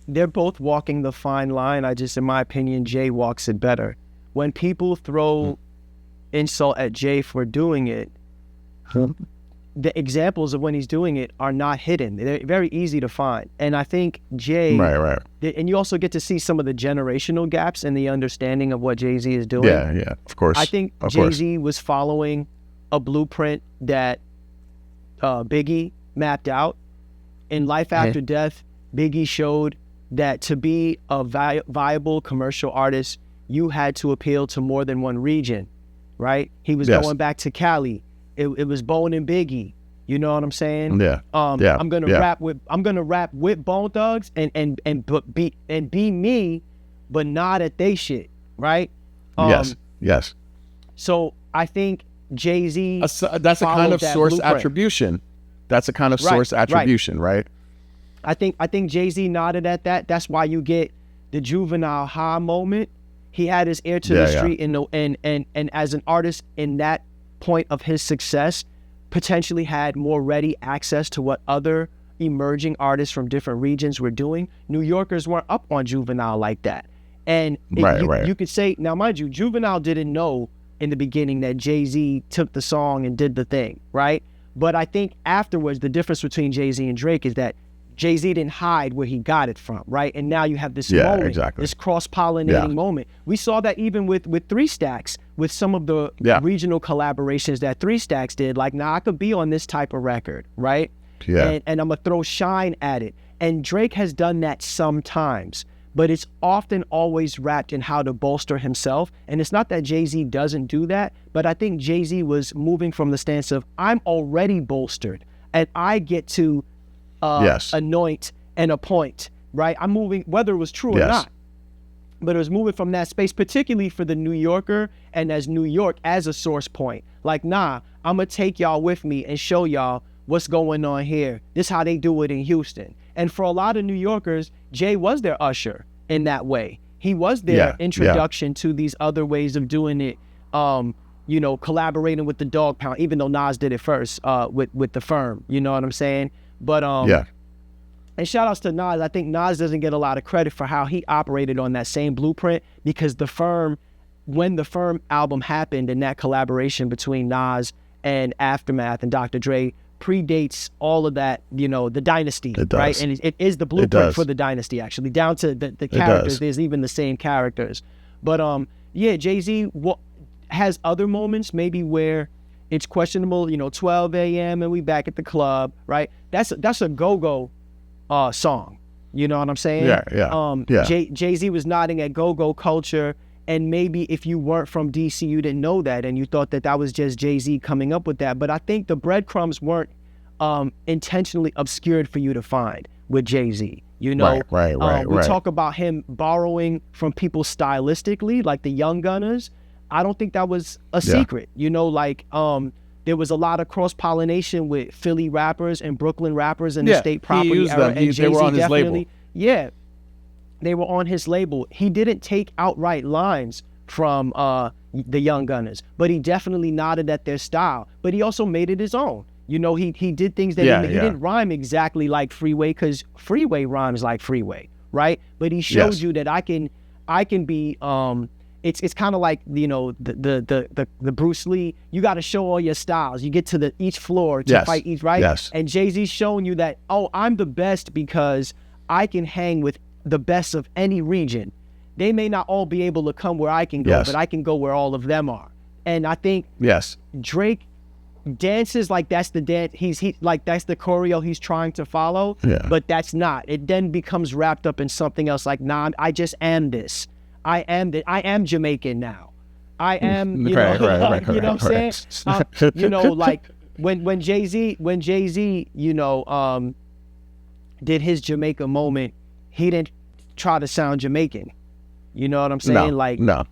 They're both walking the fine line. In my opinion, Jay walks it better. When people throw insult at Jay for doing it, the examples of when he's doing it are not hidden. They're very easy to find. And I think Jay, right. And you also get to see some of the generational gaps in the understanding of what Jay-Z is doing. Yeah, of course. I think Jay-Z was following a blueprint that Biggie mapped out. In Life After Death, Biggie showed that to be a viable commercial artist, you had to appeal to more than one region, right? He was going back to Cali. It was Bone and Biggie. You know what I'm saying? Yeah. I'm gonna rap with Bone Thugs and be me, but not at they shit, right? Yes. So I think Jay-Z. That's a kind of source attribution. That's a kind of source attribution, right? I think Jay-Z nodded at that. That's why you get the Juvenile high moment. He had his ear to the street, and as an artist in that point of his success, potentially had more ready access to what other emerging artists from different regions were doing. New Yorkers weren't up on Juvenile like that. And you could say, now mind you, Juvenile didn't know in the beginning that Jay-Z took the song and did the thing, right? But I think afterwards, the difference between Jay-Z and Drake is that Jay-Z didn't hide where he got it from, right? And now you have this moment, this cross-pollinating moment. We saw that even with Three Stacks, with some of the regional collaborations that Three Stacks did. Like, nah, I could be on this type of record, right? Yeah. And I'm going to throw shine at it. And Drake has done that sometimes, but it's often always wrapped in how to bolster himself. And it's not that Jay-Z doesn't do that, but I think Jay-Z was moving from the stance of, I'm already bolstered, and I get to anoint and appoint, right? I'm moving, whether it was true or not, but it was moving from that space, particularly for the New Yorker and as New York as a source point. Like, nah, I'm going to take y'all with me and show y'all what's going on here. This is how they do it in Houston. And for a lot of New Yorkers, Jay was their usher in that way. He was their introduction to these other ways of doing it, collaborating with the Dog Pound, even though Nas did it first with the Firm, you know what I'm saying? But and shout outs to Nas. I think Nas doesn't get a lot of credit for how he operated on that same blueprint, because when the Firm album happened and that collaboration between Nas and Aftermath and Dr. Dre predates all of that, the dynasty, right? And it is the blueprint for the dynasty, actually, down to the characters. There's even the same characters. But Jay-Z has other moments maybe where it's questionable, 12 a.m. and we back at the club, right? That's a go-go song. You know what I'm saying? Yeah. Jay-Z was nodding at go-go culture, and maybe if you weren't from DC, you didn't know that, and you thought that was just Jay-Z coming up with that. But I think the breadcrumbs weren't intentionally obscured for you to find with Jay-Z. We talk about him borrowing from people stylistically, like the Young Gunners. I don't think that was a secret. There was a lot of cross-pollination with Philly rappers and Brooklyn rappers in the State Property era. And they were on his label. Yeah, they were on his label. He didn't take outright lines from the Young Gunners, but he definitely nodded at their style. But he also made it his own. He did things that he didn't rhyme exactly like Freeway, because Freeway rhymes like Freeway, right? But he showed you that I can be it's kind of like the Bruce Lee. You got to show all your styles. You get to each floor to fight each, right? Yes. And Jay-Z's showing you that, I'm the best because I can hang with the best of any region. They may not all be able to come where I can go, but I can go where all of them are. And I think Drake dances like that's the dance. He's like that's the choreo he's trying to follow. Yeah. But that's not. It then becomes wrapped up in something else. Like, nah, I just am this. I am Jamaican now. I am, you know what I'm saying? Like when Jay-Z, did his Jamaica moment, he didn't try to sound Jamaican. You know what I'm saying? No.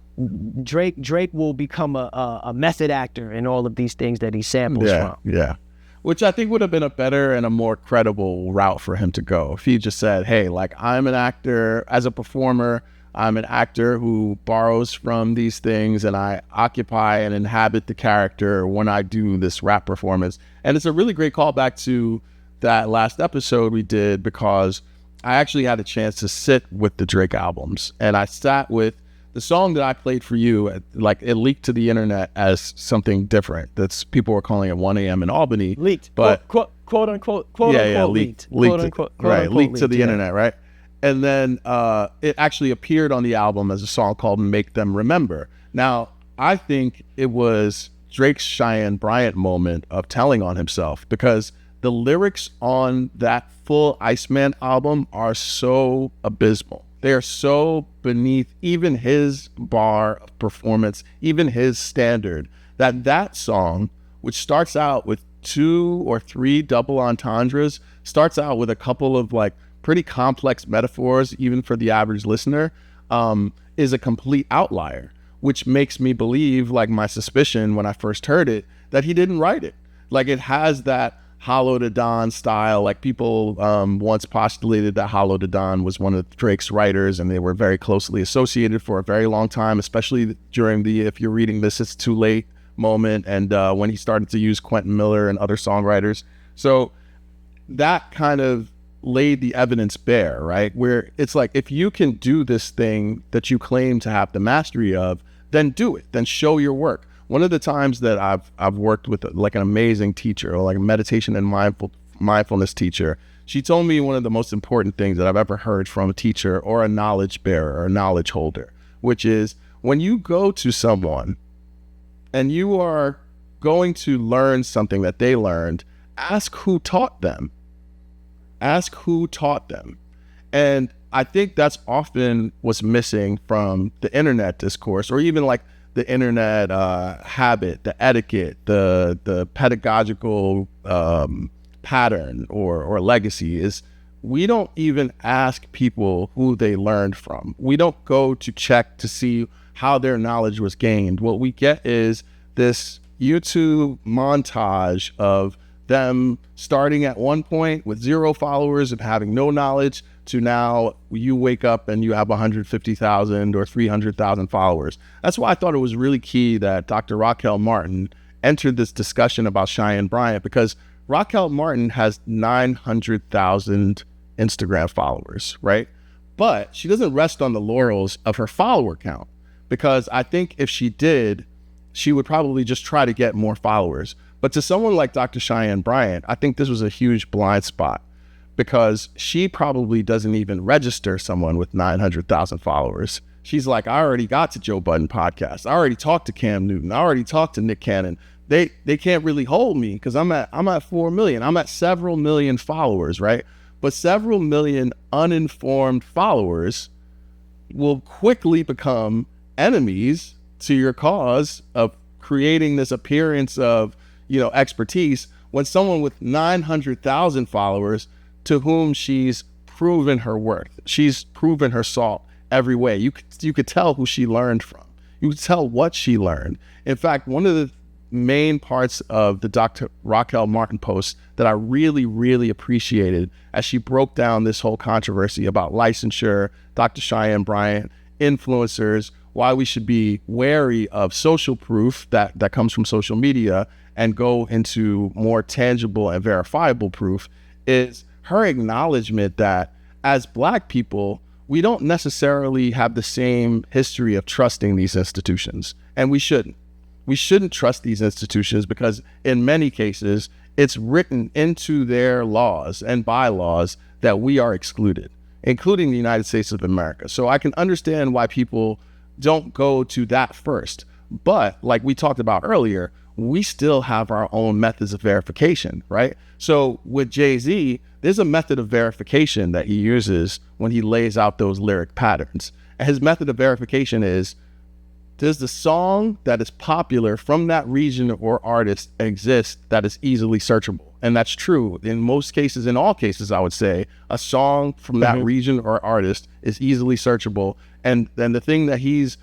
Drake will become a method actor in all of these things that he samples from. Yeah. Which I think would have been a better and a more credible route for him to go if he just said, hey, like, I'm an actor as a performer. I'm an actor who borrows from these things, and I occupy and inhabit the character when I do this rap performance. And it's a really great callback to that last episode we did, because I actually had a chance to sit with the Drake albums, and I sat with the song that I played for you. Like, it leaked to the internet as something different. That's, people were calling it 1 a.m. in Albany. Leaked, but quote unquote, leaked. Leaked to the internet, right? And then it actually appeared on the album as a song called Make Them Remember. Now, I think it was Drake's Cheyenne Bryant moment of telling on himself, because the lyrics on that full Iceman album are so abysmal. They are so beneath even his bar of performance, even his standard, that song, which starts out with 2 or 3 double entendres, starts out with a couple of like pretty complex metaphors, even for the average listener, is a complete outlier, which makes me believe, like my suspicion when I first heard it, that he didn't write it. Like, it has that Hollow to Don style. Like, people once postulated that Hollow to Don was one of Drake's writers, and they were very closely associated for a very long time, especially during the, if you're reading this, it's too late moment, and when he started to use Quentin Miller and other songwriters. So that kind of laid the evidence bare, right? Where it's like, if you can do this thing that you claim to have the mastery of, then do it, then show your work. One of the times that I've worked with like an amazing teacher, or like a meditation and mindfulness teacher, she told me one of the most important things that I've ever heard from a teacher or a knowledge bearer or a knowledge holder, which is, when you go to someone and you are going to learn something that they learned, ask who taught them. Ask who taught them. And I think that's often what's missing from the internet discourse, or even like the internet habit, the etiquette, the pedagogical pattern or legacy, is we don't even ask people who they learned from. We don't go to check to see how their knowledge was gained. What we get is this YouTube montage of them starting at one point with 0 followers and having no knowledge, to now you wake up and you have 150,000 or 300,000 followers. That's why I thought it was really key that Dr. Raquel Martin entered this discussion about Cheyenne Bryant, because Raquel Martin has 900,000 Instagram followers, right? But she doesn't rest on the laurels of her follower count, because I think if she did, she would probably just try to get more followers. But to someone like Dr. Cheyenne Bryant, I think this was a huge blind spot, because she probably doesn't even register someone with 900,000 followers. She's like, I already got to Joe Budden podcast. I already talked to Cam Newton. I already talked to Nick Cannon. They can't really hold me, because I'm at 4 million. I'm at several million followers, right? But several million uninformed followers will quickly become enemies to your cause of creating this appearance of, expertise, when someone with 900,000 followers, to whom she's proven her worth, she's proven her salt every way. You could tell who she learned from. You could tell what she learned. In fact, one of the main parts of the Dr. Raquel Martin post that I really, really appreciated, as she broke down this whole controversy about licensure, Dr. Cheyenne Bryant, influencers, why we should be wary of social proof that comes from social media and go into more tangible and verifiable proof, is her acknowledgement that as Black people, we don't necessarily have the same history of trusting these institutions, and we shouldn't. We shouldn't trust these institutions, because in many cases, it's written into their laws and bylaws that we are excluded, including the United States of America. So I can understand why people don't go to that first. But like we talked about earlier, we still have our own methods of verification, right? So with Jay-Z, there's a method of verification that he uses when he lays out those lyric patterns. And his method of verification is, does the song that is popular from that region or artist exist that is easily searchable? and that's true in most cases, in all cases, I would say, a song from that region or artist is easily searchable, and then the thing that he's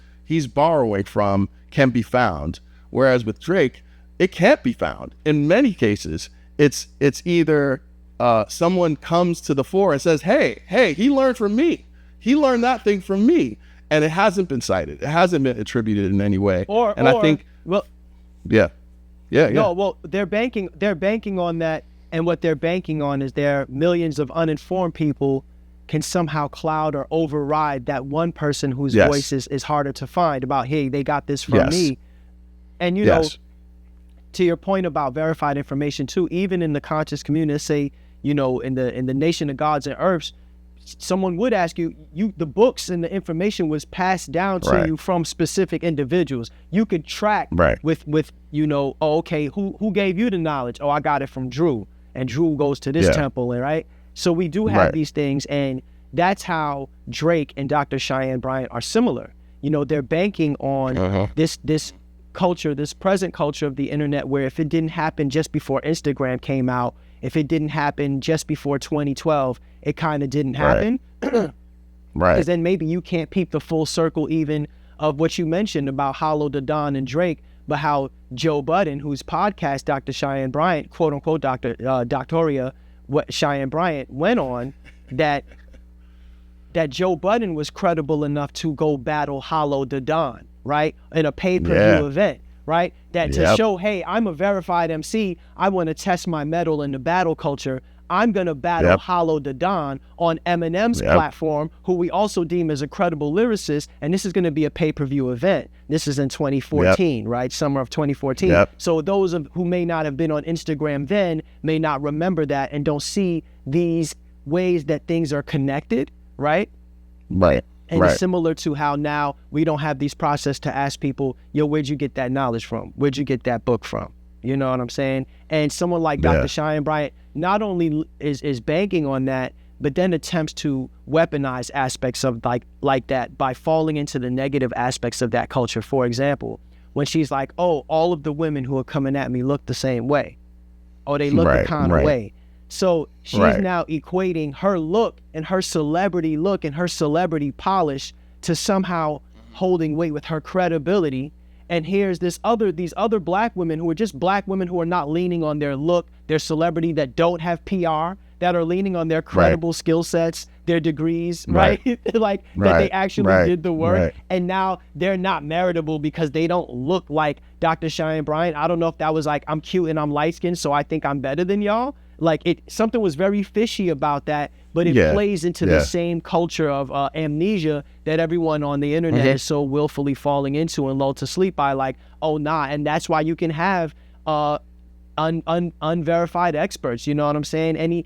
borrowing from can be found. Whereas with Drake, it can't be found. In many cases, it's either someone comes to the fore and says, hey, he learned from me. He learned that thing from me. And it hasn't been cited. It hasn't been attributed in any way. I think, well, yeah. No, well, they're banking on that. And what they're banking on is their millions of uninformed people can somehow cloud or override that one person whose voice is harder to find about, hey, they got this from me. And, you know, to your point about verified information too, even in the conscious community, say, you know, in the nation of gods and earths, someone would ask you, the books and the information was passed down to you from specific individuals. You could track with you know, oh, okay, who gave you the knowledge? Oh, I got it from Drew, and Drew goes to this temple, right? So we do have these things, and that's how Drake and Dr. Cheyenne Bryant are similar. You know, they're banking on this culture, this present culture of the internet, where if it didn't happen just before Instagram came out, if it didn't happen just before 2012, it kind of didn't happen. Because then maybe you can't peep the full circle even of what you mentioned about Hollow da Don and Drake, but how Joe Budden, whose podcast Dr. Cheyenne Bryant, quote unquote Doctoria, what Cheyenne Bryant went on, that Joe Budden was credible enough to go battle Hollow da Don, right, in a pay-per-view event, right? That to show, hey, I'm a verified MC, I want to test my mettle in the battle culture. I'm going to battle Hollow da Don on Eminem's platform, who we also deem as a credible lyricist, and this is going to be a pay-per-view event. This is in 2014, right? Summer of 2014. So those who may not have been on Instagram then may not remember that and don't see these ways that things are connected, right? And it's similar to how now we don't have these process to ask people, yo, where'd you get that knowledge from? Where'd you get that book from? You know what I'm saying? And someone like Dr. Cheyenne Bryant not only is banking on that, but then attempts to weaponize aspects of like that by falling into the negative aspects of that culture. For example, when she's like, oh, all of the women who are coming at me look the same way. Oh, they look the kind of way. So she's now equating her look and her celebrity look and her celebrity polish to somehow holding weight with her credibility. And here's these other black women who are just black women who are not leaning on their look, their celebrity, that don't have PR, that are leaning on their credible skill sets, their degrees, that they actually did the work. And now they're not meritable because they don't look like Dr. Cheyenne Bryant. I don't know if that was like, I'm cute and I'm light skinned, so I think I'm better than y'all. Like something was very fishy about that, but it plays into the same culture of amnesia that everyone on the internet is so willfully falling into and lulled to sleep by, like, oh, nah. And that's why you can have unverified experts, you know what I'm saying? Any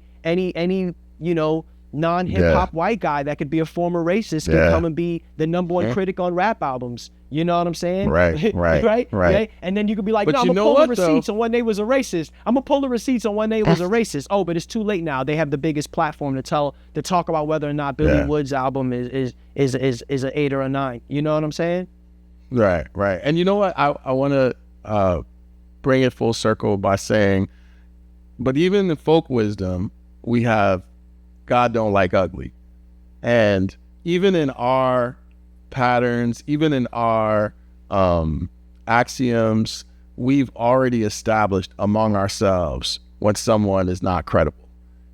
you know, non-hip-hop white guy that could be a former racist can come and be the number one critic on rap albums. You know what I'm saying? Right. And then you could be like, no, I'm gonna pull the receipts on when they was a racist. I'm gonna pull the receipts on when they was a racist. Oh, but it's too late now. They have the biggest platform to talk about whether or not Billy Wood's album is an 8 or a 9. You know what I'm saying? Right. And you know what? I want to bring it full circle by saying, but even in folk wisdom, we have God don't like ugly. And even in our patterns, even in our axioms, we've already established among ourselves when someone is not credible.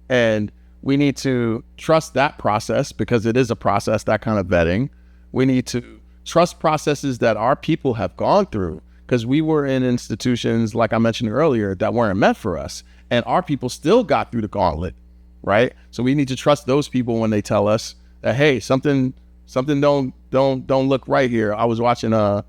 And we need to trust that process because it is a process, that kind of vetting. We need to trust processes that our people have gone through because we were in institutions, like I mentioned earlier, that weren't meant for us. And our people still got through the gauntlet, right? So we need to trust those people when they tell us that, hey, something don't look right here. I was watching Cav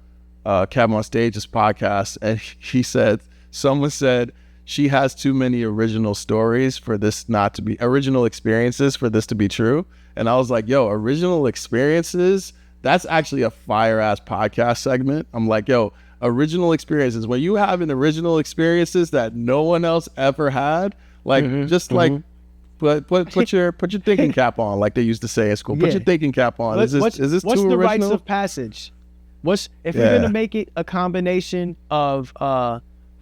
on Stage's podcast, and someone said she has too many original stories for this not to be original experiences for this to be true. And I was like, yo, original experiences, that's actually a fire ass podcast segment. I'm like, yo, original experiences, when you have an original experiences that no one else ever had, like like put your thinking cap on, like they used to say at school. Put your thinking cap on. Is this what's too the original? rites of passage? If you're gonna make it a combination of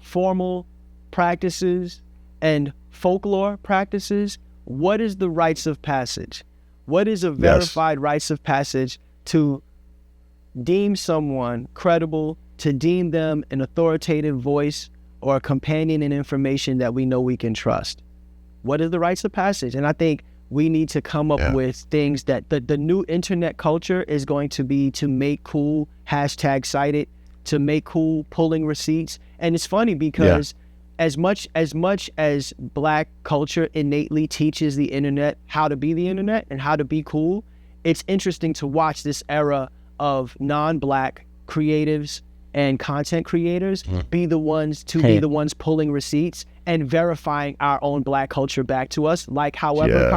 formal practices and folklore practices, what is the rites of passage? What is a verified rites of passage to deem someone credible, to deem them an authoritative voice or a companion in information that we know we can trust? What is the rites of passage? And I think we need to come up with things that the new internet culture is going to be to make cool hashtag cited, to make cool pulling receipts. And it's funny because as much as Black culture innately teaches the internet how to be the internet and how to be cool, it's interesting to watch this era of non-Black creatives and content creators be the ones pulling receipts and verifying our own Black culture back to us, like however,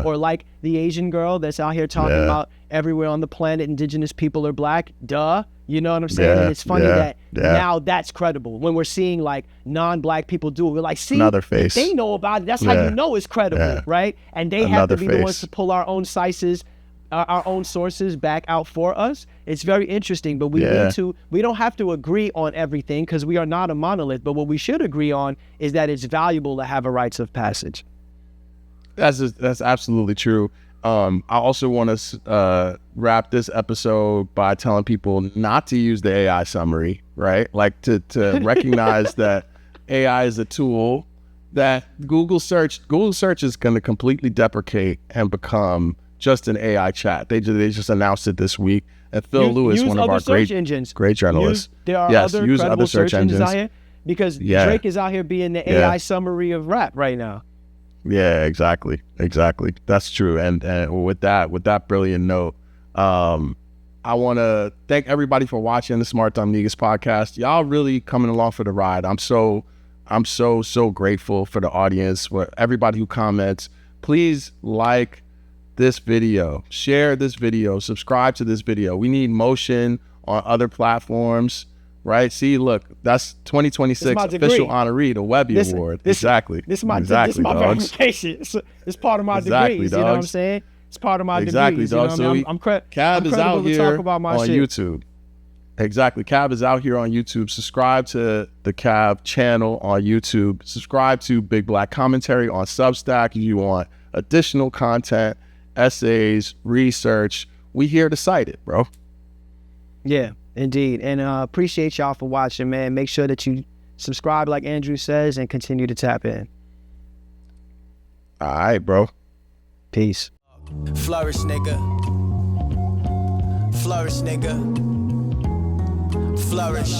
or like the Asian girl that's out here talking about everywhere on the planet indigenous people are Black. Duh. You know what I'm saying? And it's funny that now that's credible. When we're seeing like non-Black people do it, we're like, see, another face. They know about it. That's how you know it's credible, right? And they have to be the ones to pull our own our own sources back out for us. It's very interesting, but we don't have to agree on everything because we are not a monolith. But what we should agree on is that it's valuable to have a rites of passage. That's absolutely true. I also want to wrap this episode by telling people not to use the AI summary, right? Like to recognize that AI is a tool that Google search is going to completely deprecate and become just an AI chat. They just announced it this week. And Phil Lewis, one of our great journalists. There are other search engines out here because Drake is out here being the AI summary of rap right now. Yeah, exactly. That's true. And with that brilliant note, I want to thank everybody for watching the Smart Dumb Negus podcast. Y'all really coming along for the ride. I'm so grateful for the audience, for everybody who comments. Please like this video, share this video, subscribe to this video. We need motion on other platforms, right? See, look, that's 2026 official honoree, the Webby Award. This is my verification. It's part of my degrees. You know what I'm saying? It's part of my degrees. Dog. You know what I mean? Cav is out here on YouTube. Exactly. Cav is out here on YouTube. Subscribe to the Cav channel on YouTube. Subscribe to Big Black Commentary on Substack if you want additional content, essays, research. We here to cite it, bro. Yeah, indeed. And appreciate y'all for watching, man. Make sure that you subscribe like Andrew says and continue to tap in. All right, bro. Peace. Flourish, nigga. Flourish, nigga. Flourish.